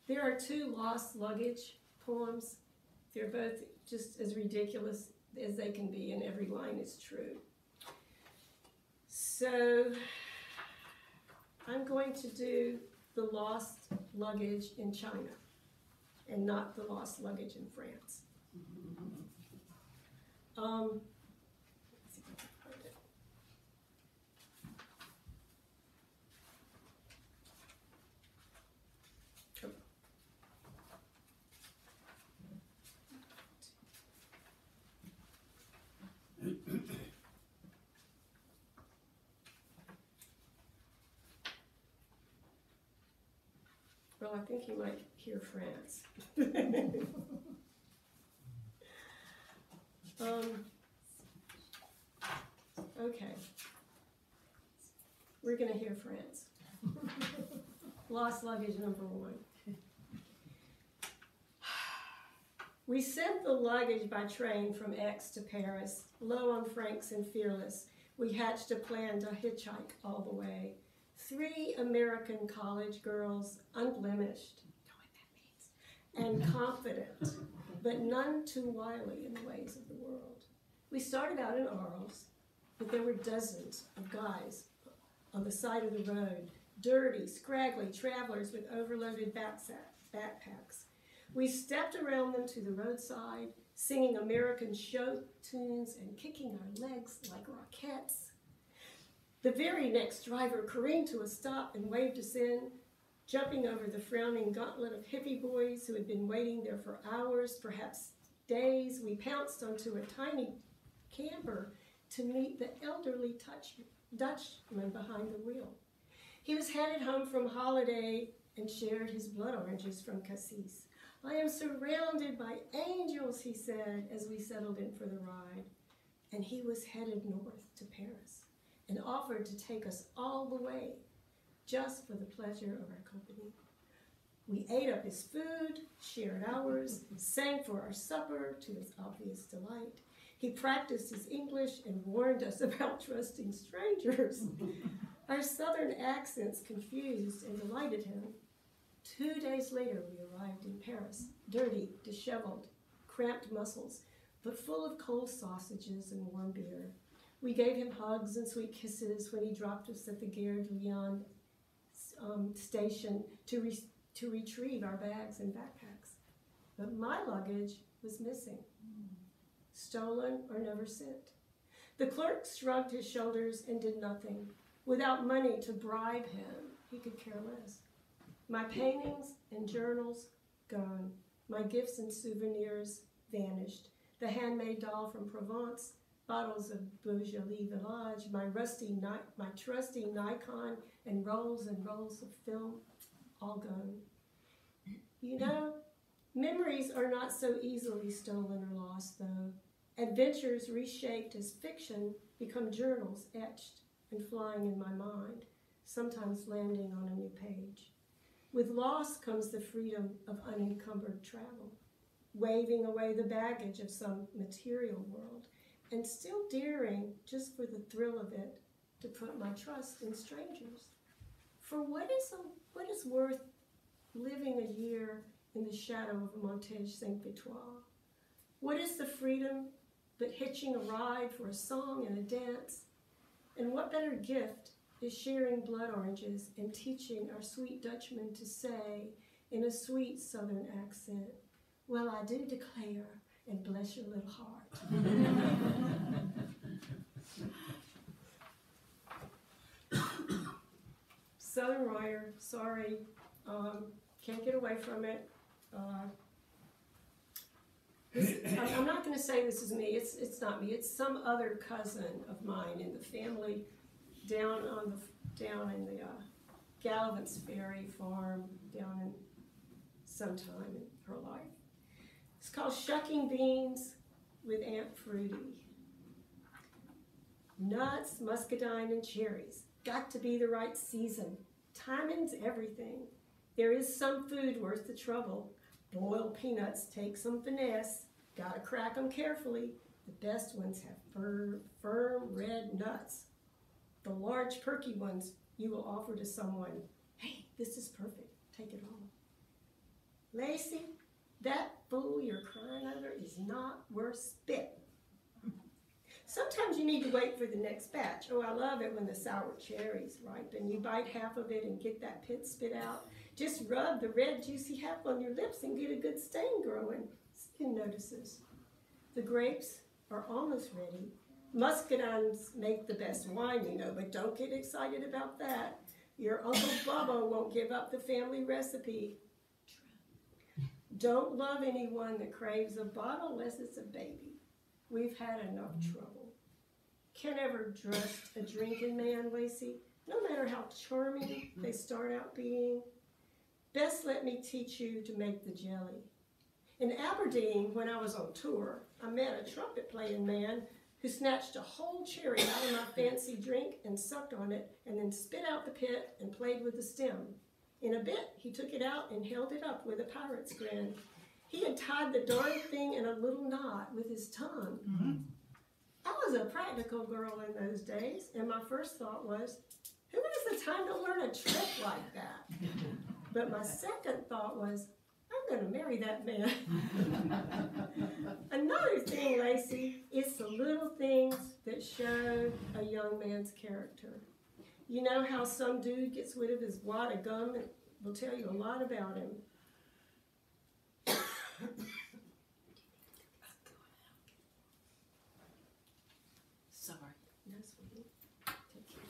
There are two lost luggage poems. They're both just as ridiculous as they can be, and every line is true. So I'm going to do the lost luggage in China and not the lost luggage in France. Let's see if I can find it. Oh. Well, I think you might hear France. Okay. We're gonna hear France. Lost luggage number 1. We sent the luggage by train from Aix to Paris, low on francs and fearless. We hatched a plan to hitchhike all the way. 3 American college girls, unblemished, know what that means, and confident, but none too wily in the ways of the world. We started out in Arles, but there were dozens of guys on the side of the road, dirty, scraggly travelers with overloaded backpacks. We stepped around them to the roadside, singing American show tunes and kicking our legs like rockets. The very next driver careened to a stop and waved us in, jumping over the frowning gauntlet of hippie boys who had been waiting there for hours, perhaps days. We pounced onto a tiny camper to meet the elderly Dutchman behind the wheel. He was headed home from holiday and shared his blood oranges from Cassis. I am surrounded by angels, he said, as we settled in for the ride. And he was headed north to Paris and offered to take us all the way just for the pleasure of our company. We ate up his food, shared ours, sang for our supper to his obvious delight. He practiced his English and warned us about trusting strangers. Our southern accents confused and delighted him. 2 days later, we arrived in Paris, dirty, disheveled, cramped muscles, but full of cold sausages and warm beer. We gave him hugs and sweet kisses when he dropped us at the Gare de Lyon station to retrieve our bags and backpacks. But my luggage was missing, stolen or never sent. The clerk shrugged his shoulders and did nothing. Without money to bribe him, he could care less. My paintings and journals, gone. My gifts and souvenirs, vanished. The handmade doll from Provence, bottles of Beaujolais Village, my trusty Nikon, and rolls of film, all gone. You know, memories are not so easily stolen or lost, though. Adventures reshaped as fiction become journals etched and flying in my mind, sometimes landing on a new page. With loss comes the freedom of unencumbered travel, waving away the baggage of some material world, and still daring, just for the thrill of it, to put my trust in strangers. For what is worth living a year in the shadow of Montage Saint-Victoire? What is the freedom but hitching a ride for a song and a dance? And what better gift is sharing blood oranges and teaching our sweet Dutchman to say, in a sweet southern accent, well, I do declare, and bless your little heart. Southern writer, sorry, can't get away from it. I'm not going to say this is me. It's not me. It's some other cousin of mine in the family down in the Gallivant's Ferry farm down in sometime in her life. It's called Shucking Beans with Aunt Fruity. Nuts, muscadine, and cherries. Got to be the right season. Timing's everything. There is some food worth the trouble. Boiled peanuts take some finesse. Gotta crack them carefully. The best ones have firm red nuts. The large perky ones you will offer to someone. Hey, this is perfect. Take it all. Lacey, that fool you're crying over is not worth spit. Sometimes you need to wait for the next batch. Oh, I love it when the sour cherries ripen. You bite half of it and get that pit spit out. Just rub the red juicy half on your lips and get a good stain growing. Skin notices. The grapes are almost ready. Muscadines make the best wine, you know, but don't get excited about that. Your Uncle Bubba won't give up the family recipe. Don't love anyone that craves a bottle unless it's a baby. We've had enough trouble. Can't ever trust a drinking man, Lacey, no matter how charming they start out being. Best let me teach you to make the jelly. In Aberdeen, when I was on tour, I met a trumpet-playing man who snatched a whole cherry out of my fancy drink and sucked on it, and then spit out the pit and played with the stem. In a bit, he took it out and held it up with a pirate's grin. He had tied the darn thing in a little knot with his tongue. Mm-hmm. I was a practical girl in those days, and my first thought was, who has the time to learn a trick like that? But my second thought was, I'm going to marry that man. Another thing, Lacey, it's the little things that show a young man's character. You know how some dude gets rid of his wad of gum and will tell you a lot about him. Sorry. No, sweetie. Take care.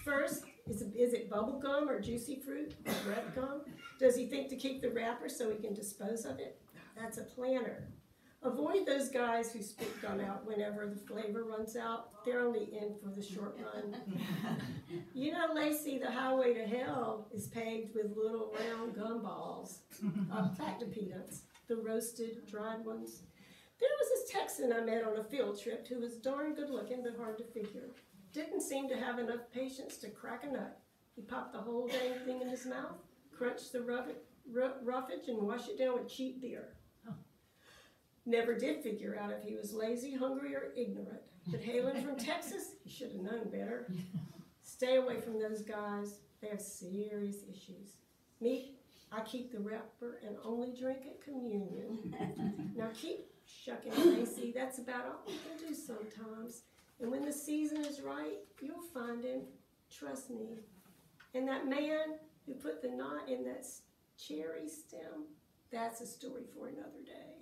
First, is it bubble gum or juicy fruit or red gum? Does he think to keep the wrapper so he can dispose of it? That's a planner. Avoid those guys who spit gum out whenever the flavor runs out. They're only in for the short run. You know, Lacey, the highway to hell is paved with little round gum balls, factor peanuts, the roasted, dried ones. There was this Texan I met on a field trip who was darn good looking but hard to figure. Didn't seem to have enough patience to crack a nut. He popped the whole dang thing in his mouth, crunched the roughage, and washed it down with cheap beer. Never did figure out if he was lazy, hungry, or ignorant. But hailing from Texas, he should have known better. Stay away from those guys. They have serious issues. Me, I keep the wrapper and only drink at communion. Now keep shucking, Lacey. That's about all we can do sometimes. And when the season is right, you'll find him. Trust me. And that man who put the knot in that cherry stem, that's a story for another day.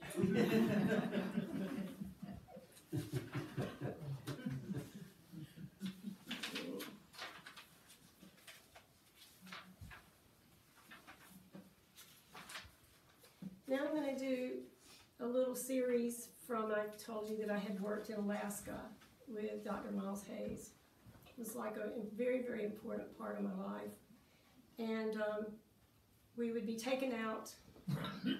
Now I'm going to do a little series from, I told you that I had worked in Alaska with Dr. Miles Hayes. It was like a very, very important part of my life. And we would be taken out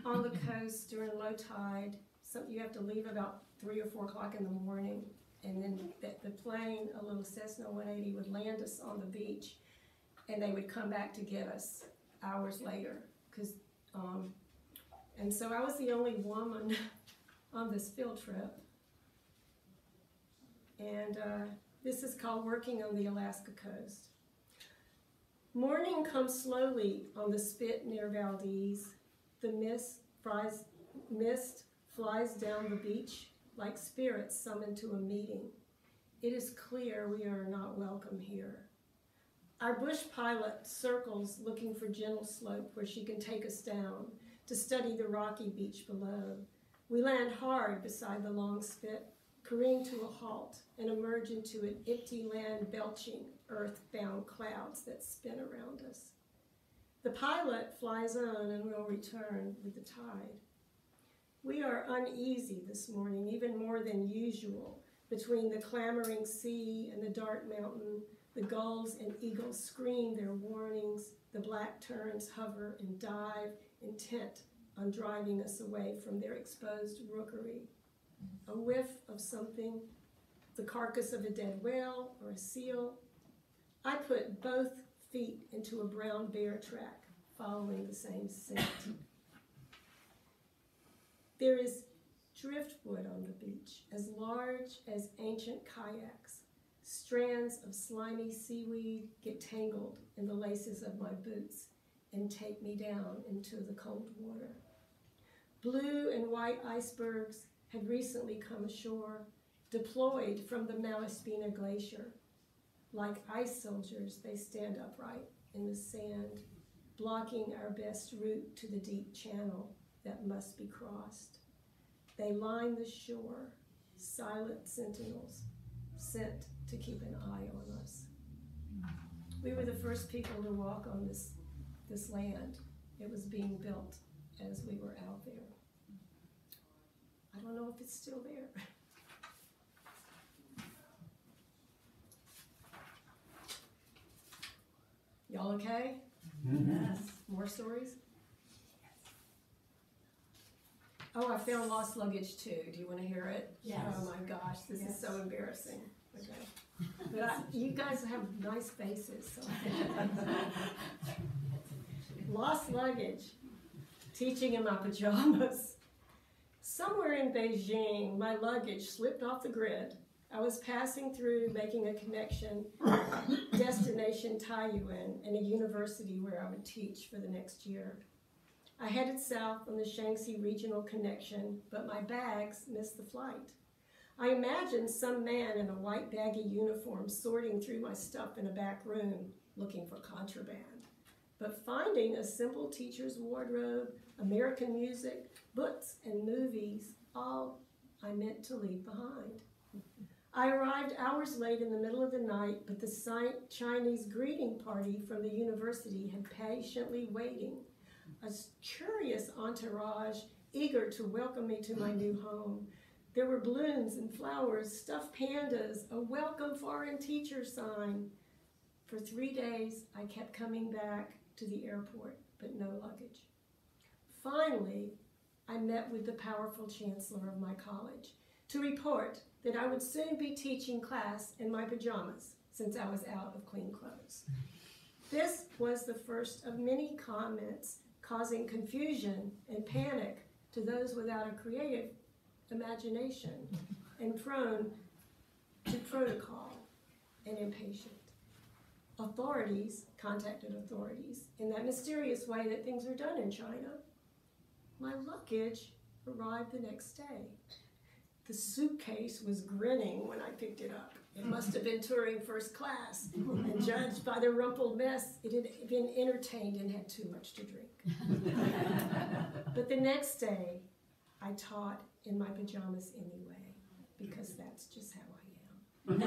on the coast during low tide. So you have to leave about 3 or 4 o'clock in the morning. And then the plane, a little Cessna 180, would land us on the beach. And they would come back to get us hours later. And so I was the only woman on this field trip. And this is called Working on the Alaska Coast. Morning comes slowly on the spit near Valdez. The mist flies down the beach like spirits summoned to a meeting. It is clear we are not welcome here. Our bush pilot circles looking for gentle slope where she can take us down to study the rocky beach below. We land hard beside the long spit, careen to a halt, and emerge into an empty land belching earth-bound clouds that spin around us. The pilot flies on and will return with the tide. We are uneasy this morning, even more than usual, between the clamoring sea and the dark mountain. The gulls and eagles scream their warnings. The black terns hover and dive, intent on driving us away from their exposed rookery. A whiff of something, the carcass of a dead whale or a seal. I put both feet into a brown bear track, following the same scent. There is driftwood on the beach, as large as ancient kayaks. Strands of slimy seaweed get tangled in the laces of my boots and take me down into the cold water. Blue and white icebergs had recently come ashore, deployed from the Malaspina Glacier. Like ice soldiers, they stand upright in the sand, blocking our best route to the deep channel that must be crossed. They line the shore, silent sentinels, sent to keep an eye on us. We were the first people to walk on this land. It was being built as we were out there. I don't know if it's still there. okay? Yes. More stories? Oh, I found lost luggage too. Do you want to hear it? Yes. Oh my gosh, this is so embarrassing. Okay. But you guys have nice faces. So. Lost luggage. Teaching in my pajamas. Somewhere in Beijing, my luggage slipped off the grid. I was passing through, making a connection, destination Taiyuan, and a university where I would teach for the next year. I headed south on the Shaanxi Regional Connection, but my bags missed the flight. I imagined some man in a white baggy uniform sorting through my stuff in a back room, looking for contraband. But finding a simple teacher's wardrobe, American music, books, and movies, all I meant to leave behind. I arrived hours late in the middle of the night, but the Chinese greeting party from the university had patiently waiting. A curious entourage, eager to welcome me to my new home. There were balloons and flowers, stuffed pandas, a welcome foreign teacher sign. For 3 days, I kept coming back to the airport, but no luggage. Finally, I met with the powerful chancellor of my college to report that I would soon be teaching class in my pajamas since I was out of clean clothes. This was the first of many comments causing confusion and panic to those without a creative imagination and prone to protocol and impatient. Authorities contacted authorities in that mysterious way that things are done in China. My luggage arrived the next day. The suitcase was grinning when I picked it up. It must have been touring first class, and judged by the rumpled mess, it had been entertained and had too much to drink. But the next day, I taught in my pajamas anyway, because that's just how I am.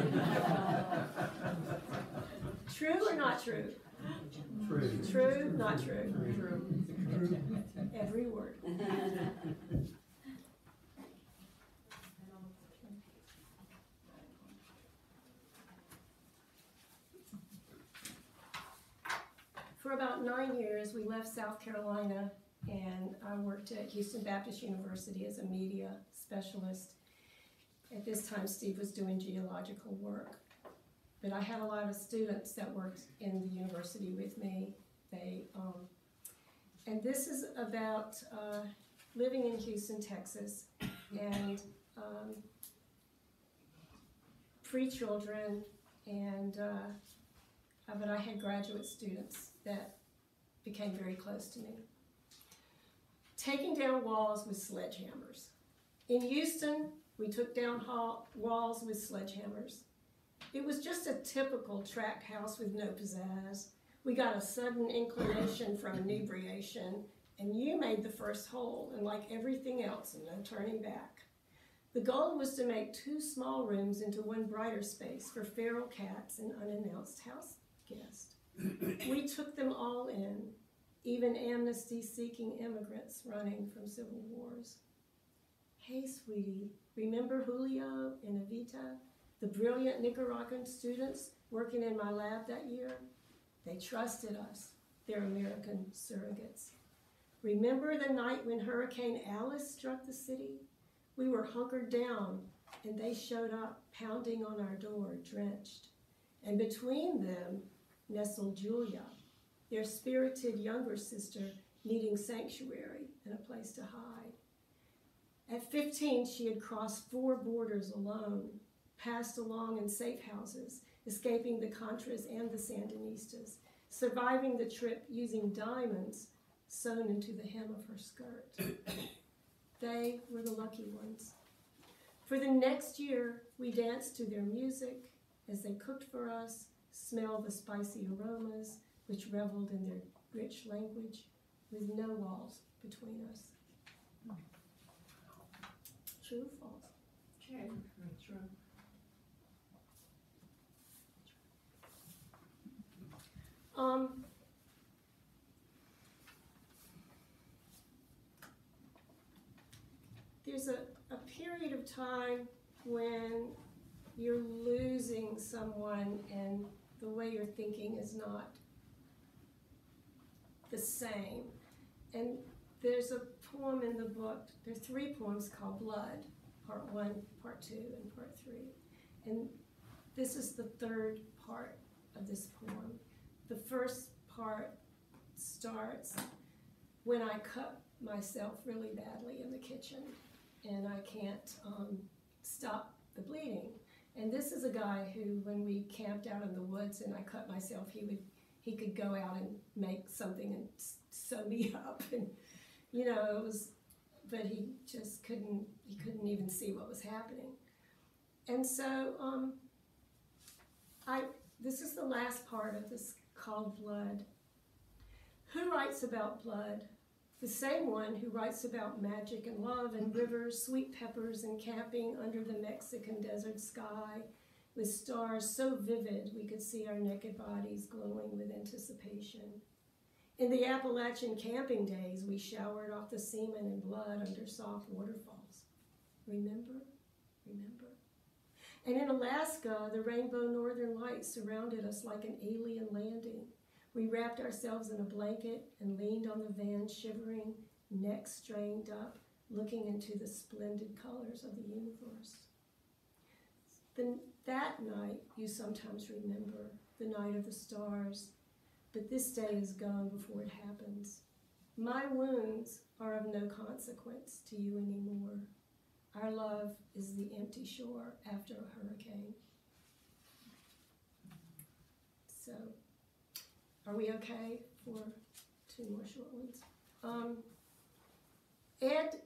True or not true? True. True, not true? True. Every word. For about 9 years, we left South Carolina, and I worked at Houston Baptist University as a media specialist. At this time, Steve was doing geological work. But I had a lot of students that worked in the university with me. And this is about living in Houston, Texas, and pre-children, and but I had graduate students that became very close to me. Taking down walls with sledgehammers. In Houston, we took down walls with sledgehammers. It was just a typical tract house with no pizzazz. We got a sudden inclination from inebriation, and you made the first hole, and like everything else, no turning back. The goal was to make 2 small rooms into one brighter space for feral cats and unannounced house guests. We took them all in, even amnesty-seeking immigrants running from civil wars. Hey, sweetie, remember Julio and Evita, the brilliant Nicaraguan students working in my lab that year? They trusted us, their American surrogates. Remember the night when Hurricane Alice struck the city? We were hunkered down, and they showed up, pounding on our door, drenched. And between them nestled Julia, their spirited younger sister needing sanctuary and a place to hide. At 15, she had crossed 4 borders alone, passed along in safe houses, escaping the Contras and the Sandinistas, surviving the trip using diamonds sewn into the hem of her skirt. They were the lucky ones. For the next year, we danced to their music as they cooked for us, smelled the spicy aromas, which reveled in their rich language, with no walls between us. True or false? True. True. There's a period of time when you're losing someone and the way you're thinking is not the same. And there's a poem in the book, there are 3 poems called Blood, part 1, part 2, and part 3. And this is the 3rd part of this poem. The first part starts when I cut myself really badly in the kitchen and I can't stop the bleeding. And this is a guy who, when we camped out in the woods and I cut myself, he could go out and make something and sew me up, and you know, it was, but he just couldn't even see what was happening. And so this is the last part of this called Blood. Who writes about blood? The same one who writes about magic and love and rivers, sweet peppers, and camping under the Mexican desert sky with stars so vivid we could see our naked bodies glowing with anticipation. In the Appalachian camping days, we showered off the semen and blood under soft waterfalls. Remember? Remember? And in Alaska, the rainbow northern lights surrounded us like an alien landing. We wrapped ourselves in a blanket and leaned on the van, shivering, necks strained up, looking into the splendid colors of the universe. Then that night, you sometimes remember, the night of the stars, but this day is gone before it happens. My wounds are of no consequence to you anymore. Our love is the empty shore after a hurricane. So, are we okay for 2 more short ones? Ed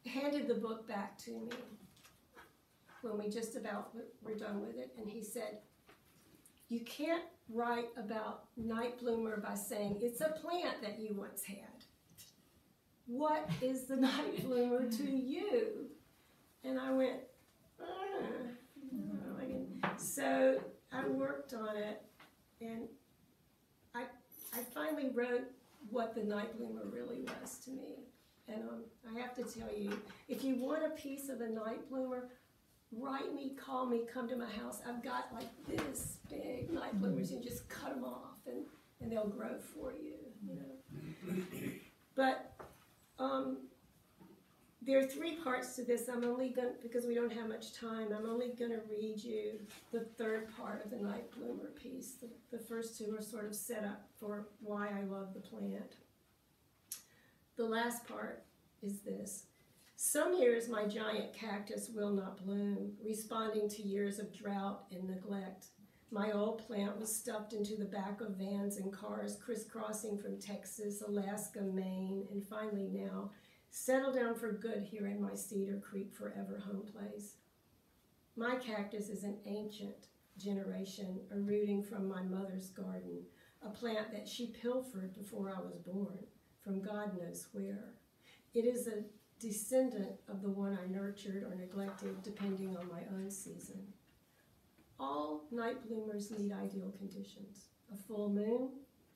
handed the book back to me when we just about were done with it, and he said, you can't write about night bloomer by saying it's a plant that you once had. What is the night bloomer to you? And I went, no, I didn't. So I worked on it, and I finally wrote what the night bloomer really was to me. And I have to tell you, if you want a piece of a night bloomer, write me, call me, come to my house. I've got like this big night bloomers, and just cut them off, and they'll grow for you, you know. But there are 3 parts to this. I'm only going, because we don't have much time, I'm only going to read you the 3rd part of the night bloomer piece. The first 2 are sort of set up for why I love the plant. The last part is this. Some years my giant cactus will not bloom, responding to years of drought and neglect. My old plant was stuffed into the back of vans and cars crisscrossing from Texas, Alaska, Maine, and finally now settled down for good here in my Cedar Creek forever home place. My cactus is an ancient generation, a rooting from my mother's garden, a plant that she pilfered before I was born, from God knows where. It is a descendant of the one I nurtured or neglected, depending on my own season. All night bloomers need ideal conditions. A full moon,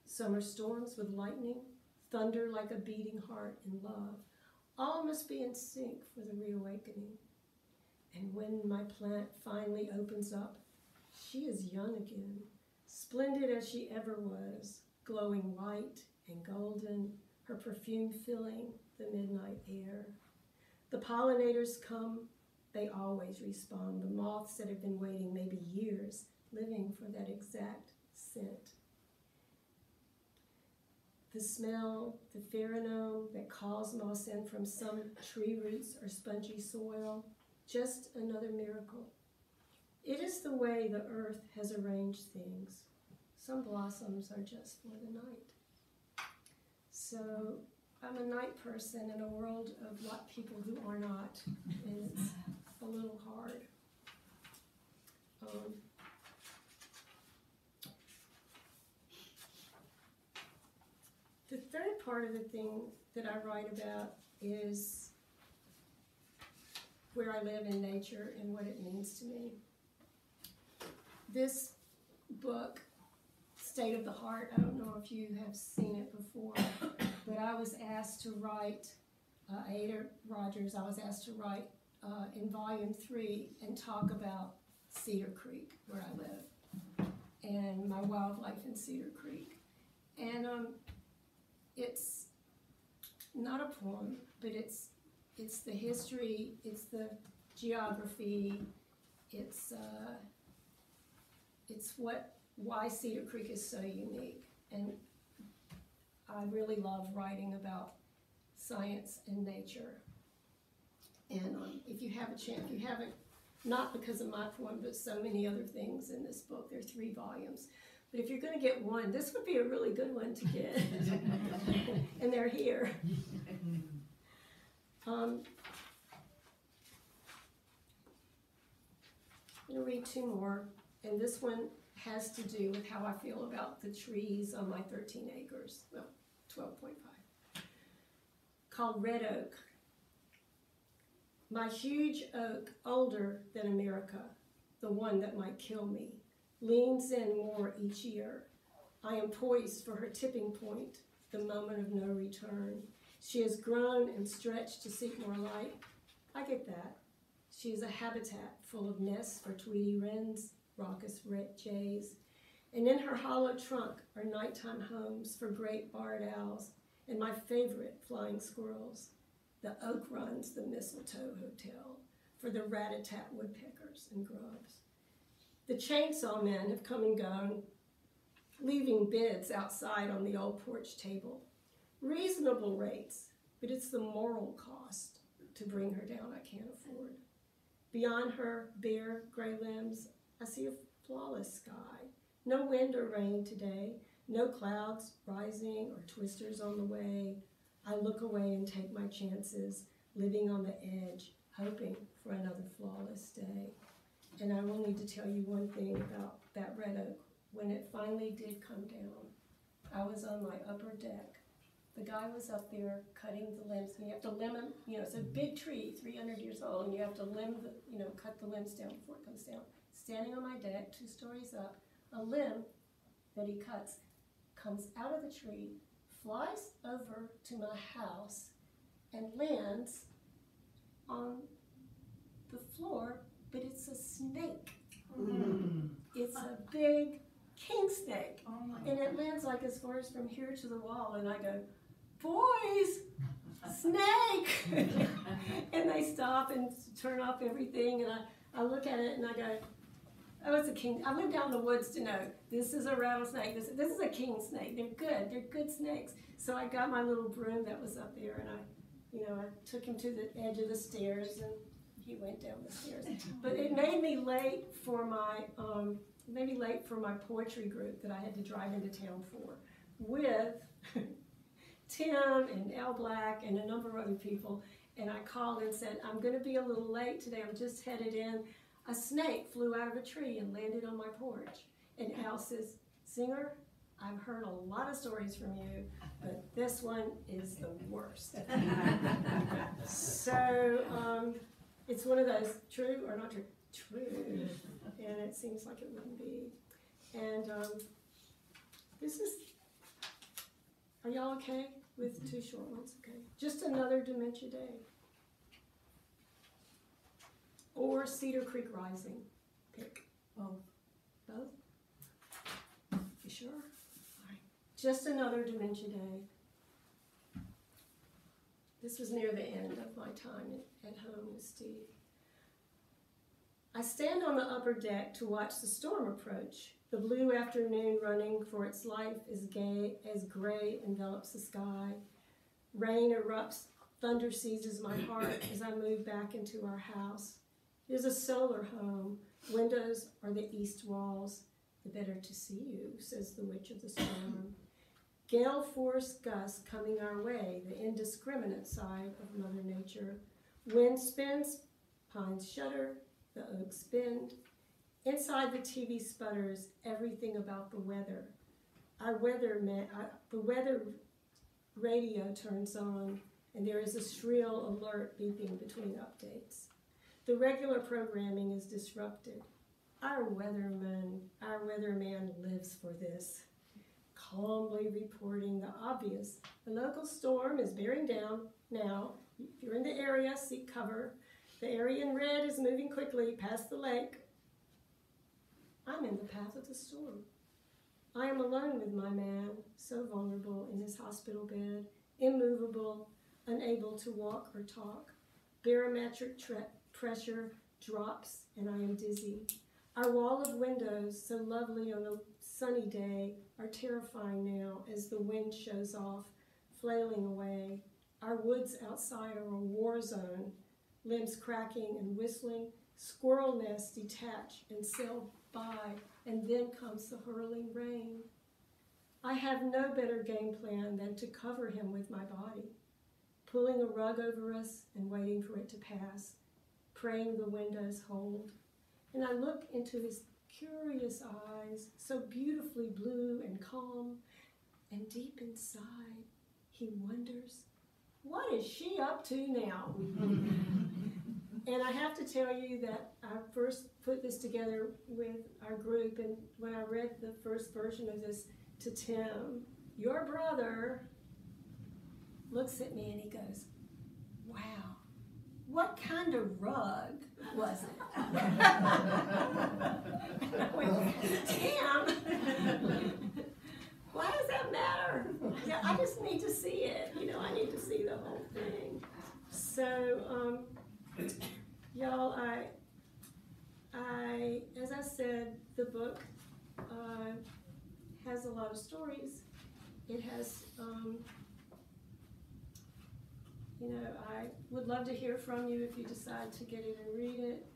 summer storms with lightning, thunder like a beating heart in love. All must be in sync for the reawakening. And when my plant finally opens up, she is young again, splendid as she ever was, glowing white and golden, her perfume filling the midnight air. The pollinators come, they always respond. The moths that have been waiting maybe years, living for that exact scent. The smell, the pheromone that calls moss in from some tree roots or spongy soil, just another miracle. It is the way the earth has arranged things. Some blossoms are just for the night. So I'm a night person in a world of lot people who are not, and it's a little hard. The 3rd part of the thing that I write about is where I live in nature and what it means to me. This book, State of the Heart, I don't know if you have seen it before, but I was asked to write, Ada Rogers, I was asked to write in volume 3 and talk about Cedar Creek, where I live, and my wildlife in Cedar Creek. And it's not a poem, but it's the history, it's the geography, it's why Cedar Creek is so unique. And I really love writing about science and nature. And if you have a chance, if you haven't, not because of my poem, but so many other things in this book, there are 3 volumes. But if you're going to get one, this would be a really good one to get. And they're here. I'm going to read 2 more, and this one has to do with how I feel about the trees on my 13 acres, well, 12.5, called Red Oak. My huge oak, older than America, the one that might kill me, leans in more each year. I am poised for her tipping point, the moment of no return. She has grown and stretched to seek more light. I get that. She is a habitat full of nests for Tweety wrens, raucous red jays, and in her hollow trunk are nighttime homes for great barred owls and my favorite flying squirrels. The oak runs the mistletoe hotel for the rat-a-tat woodpeckers and grubs. The chainsaw men have come and gone, leaving bids outside on the old porch table. Reasonable rates, but it's the moral cost to bring her down I can't afford. Beyond her bare gray limbs, I see a flawless sky. No wind or rain today, no clouds rising or twisters on the way. I look away and take my chances, living on the edge, hoping for another flawless day. And I will need to tell you one thing about that red oak. When it finally did come down, I was on my upper deck. The guy was up there cutting the limbs, and you have to limb them, it's a big tree, 300 years old, and you have to cut the limbs down before it comes down. Standing on my deck, 2 stories up, a limb that he cuts comes out of the tree, flies over to my house, and lands on the floor, but it's a snake. It's a big king snake. Oh my And it lands like as far as from here to the wall, and I go, boys, snake! And they stop and turn off everything, and I look at it and I go, oh, it's a king. I went down the woods to know, this is a rattlesnake, this is a king snake. They're good snakes. So I got my little broom that was up there, and I took him to the edge of the stairs, and he went down the stairs. But it made me late for my poetry group that I had to drive into town for, with Tim and Al Black and a number of other people. And I called and said, I'm going to be a little late today. I'm just headed in. A snake flew out of a tree and landed on my porch. And Al says, Zenger, I've heard a lot of stories from you, but this one is the worst. So it's one of those, true or not true? True. And it seems like it wouldn't be. And are y'all okay with 2 short ones? Okay. Just Another Dementia Day. Or Cedar Creek Rising. Pick. Both. Both? You sure? All right. Just Another Dementia Day. This was near the end of my time at home with Steve. I stand on the upper deck to watch the storm approach. The blue afternoon running for its life as gray envelops the sky. Rain erupts, thunder seizes my heart as I move back into our house. It is a solar home. Windows are the east walls. The better to see you, says the witch of the storm. Gale force gusts coming our way, the indiscriminate side of Mother Nature. Wind spins, pines shudder, the oaks bend. Inside the TV sputters everything about the weather. The weather radio turns on, and there is a shrill alert beeping between updates. The regular programming is disrupted. Our weatherman lives for this, calmly reporting the obvious. The local storm is bearing down now. If you're in the area, seek cover. The area in red is moving quickly past the lake. I'm in the path of the storm. I am alone with my man, so vulnerable in his hospital bed, immovable, unable to walk or talk. Barometric pressure drops and I am dizzy. Our wall of windows, so lovely on a sunny day, are terrifying now as the wind shows off, flailing away. Our woods outside are a war zone, limbs cracking and whistling. Squirrel nests detach and sail by, and then comes the hurling rain. I have no better game plan than to cover him with my body, pulling a rug over us and waiting for it to pass, praying the windows hold. And I look into his curious eyes, so beautifully blue and calm, and deep inside, he wonders, what is she up to now? And I have to tell you that I first put this together with our group, and when I read the first version of this to Tim, your brother looks at me and he goes, wow, what kind of rug was it? And I went, Tim, why does that matter? Yeah, I just need to see it. You know, I need to see the whole thing. So, y'all, as I said, the book has a lot of stories. It has, you know, I would love to hear from you if you decide to get it and read it.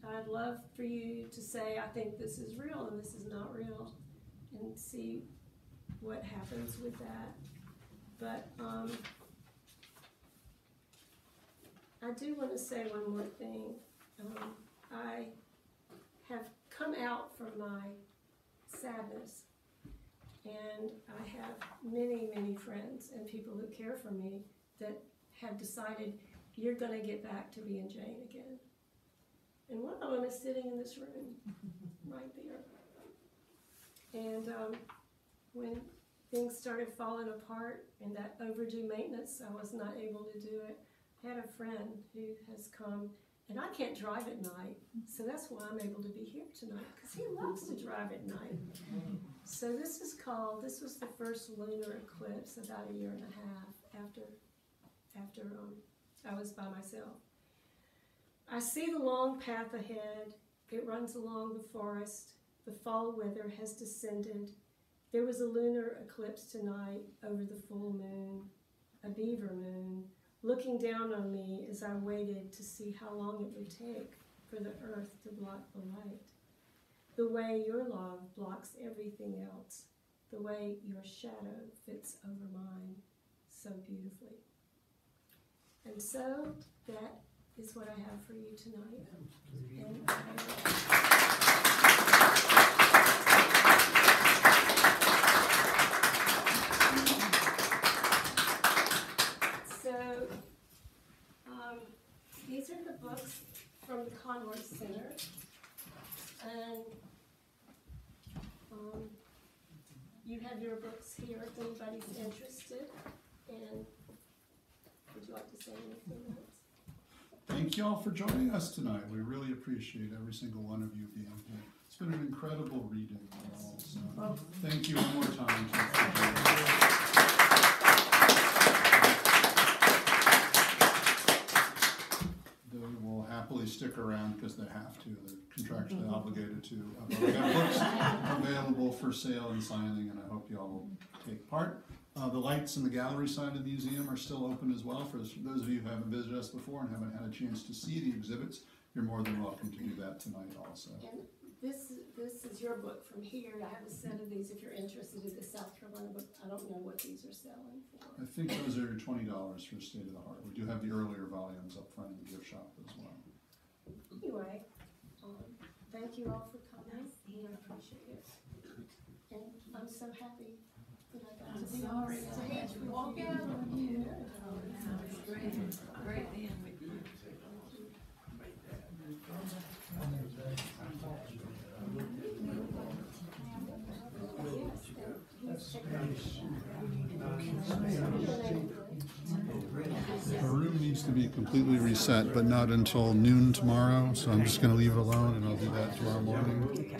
I'd love for you to say, I think this is real and this is not real, and see what happens with that. But I do want to say one more thing. I have come out from my sadness, and I have many, many friends and people who care for me that have decided you're going to get back to being Jane again. And one of them is sitting in this room, right there. And when things started falling apart and that overdue maintenance, I was not able to do it. I had a friend who has come, and I can't drive at night, so that's why I'm able to be here tonight, because he loves to drive at night. So this was the first lunar eclipse about 1.5 years after I was by myself. I see the long path ahead. It runs along the forest. The fall weather has descended. There was a lunar eclipse tonight over the full moon, a beaver moon, looking down on me as I waited to see how long it would take for the earth to block the light. The way your love blocks everything else, the way your shadow fits over mine so beautifully. And so that is what I have for you tonight. And these are the books from the Conroy Center, and you have your books here if anybody's interested. And would you like to say anything else? Thank you all for joining us tonight. We really appreciate every single one of you being here. It's been an incredible reading. So thank you one more time. They will happily stick around because they have to. They're contractually obligated to. But we have books available for sale and signing, and I hope you all will take part. The lights in the gallery side of the museum are still open as well. For those of you who haven't visited us before and haven't had a chance to see the exhibits, you're more than welcome to do that tonight also. And this is your book from here. I have a set of these if you're interested in the South Carolina book. I don't know what these are selling for. I think those are $20 for State of the Heart. We do have the earlier volumes up front in the gift shop as well. Anyway, thank you all for coming. I appreciate it. And I'm so happy that I got to be on stage. Walk out on you. It's great being with you. The room needs to be completely reset, but not until noon tomorrow, so I'm just going to leave it alone, and I'll do that tomorrow morning.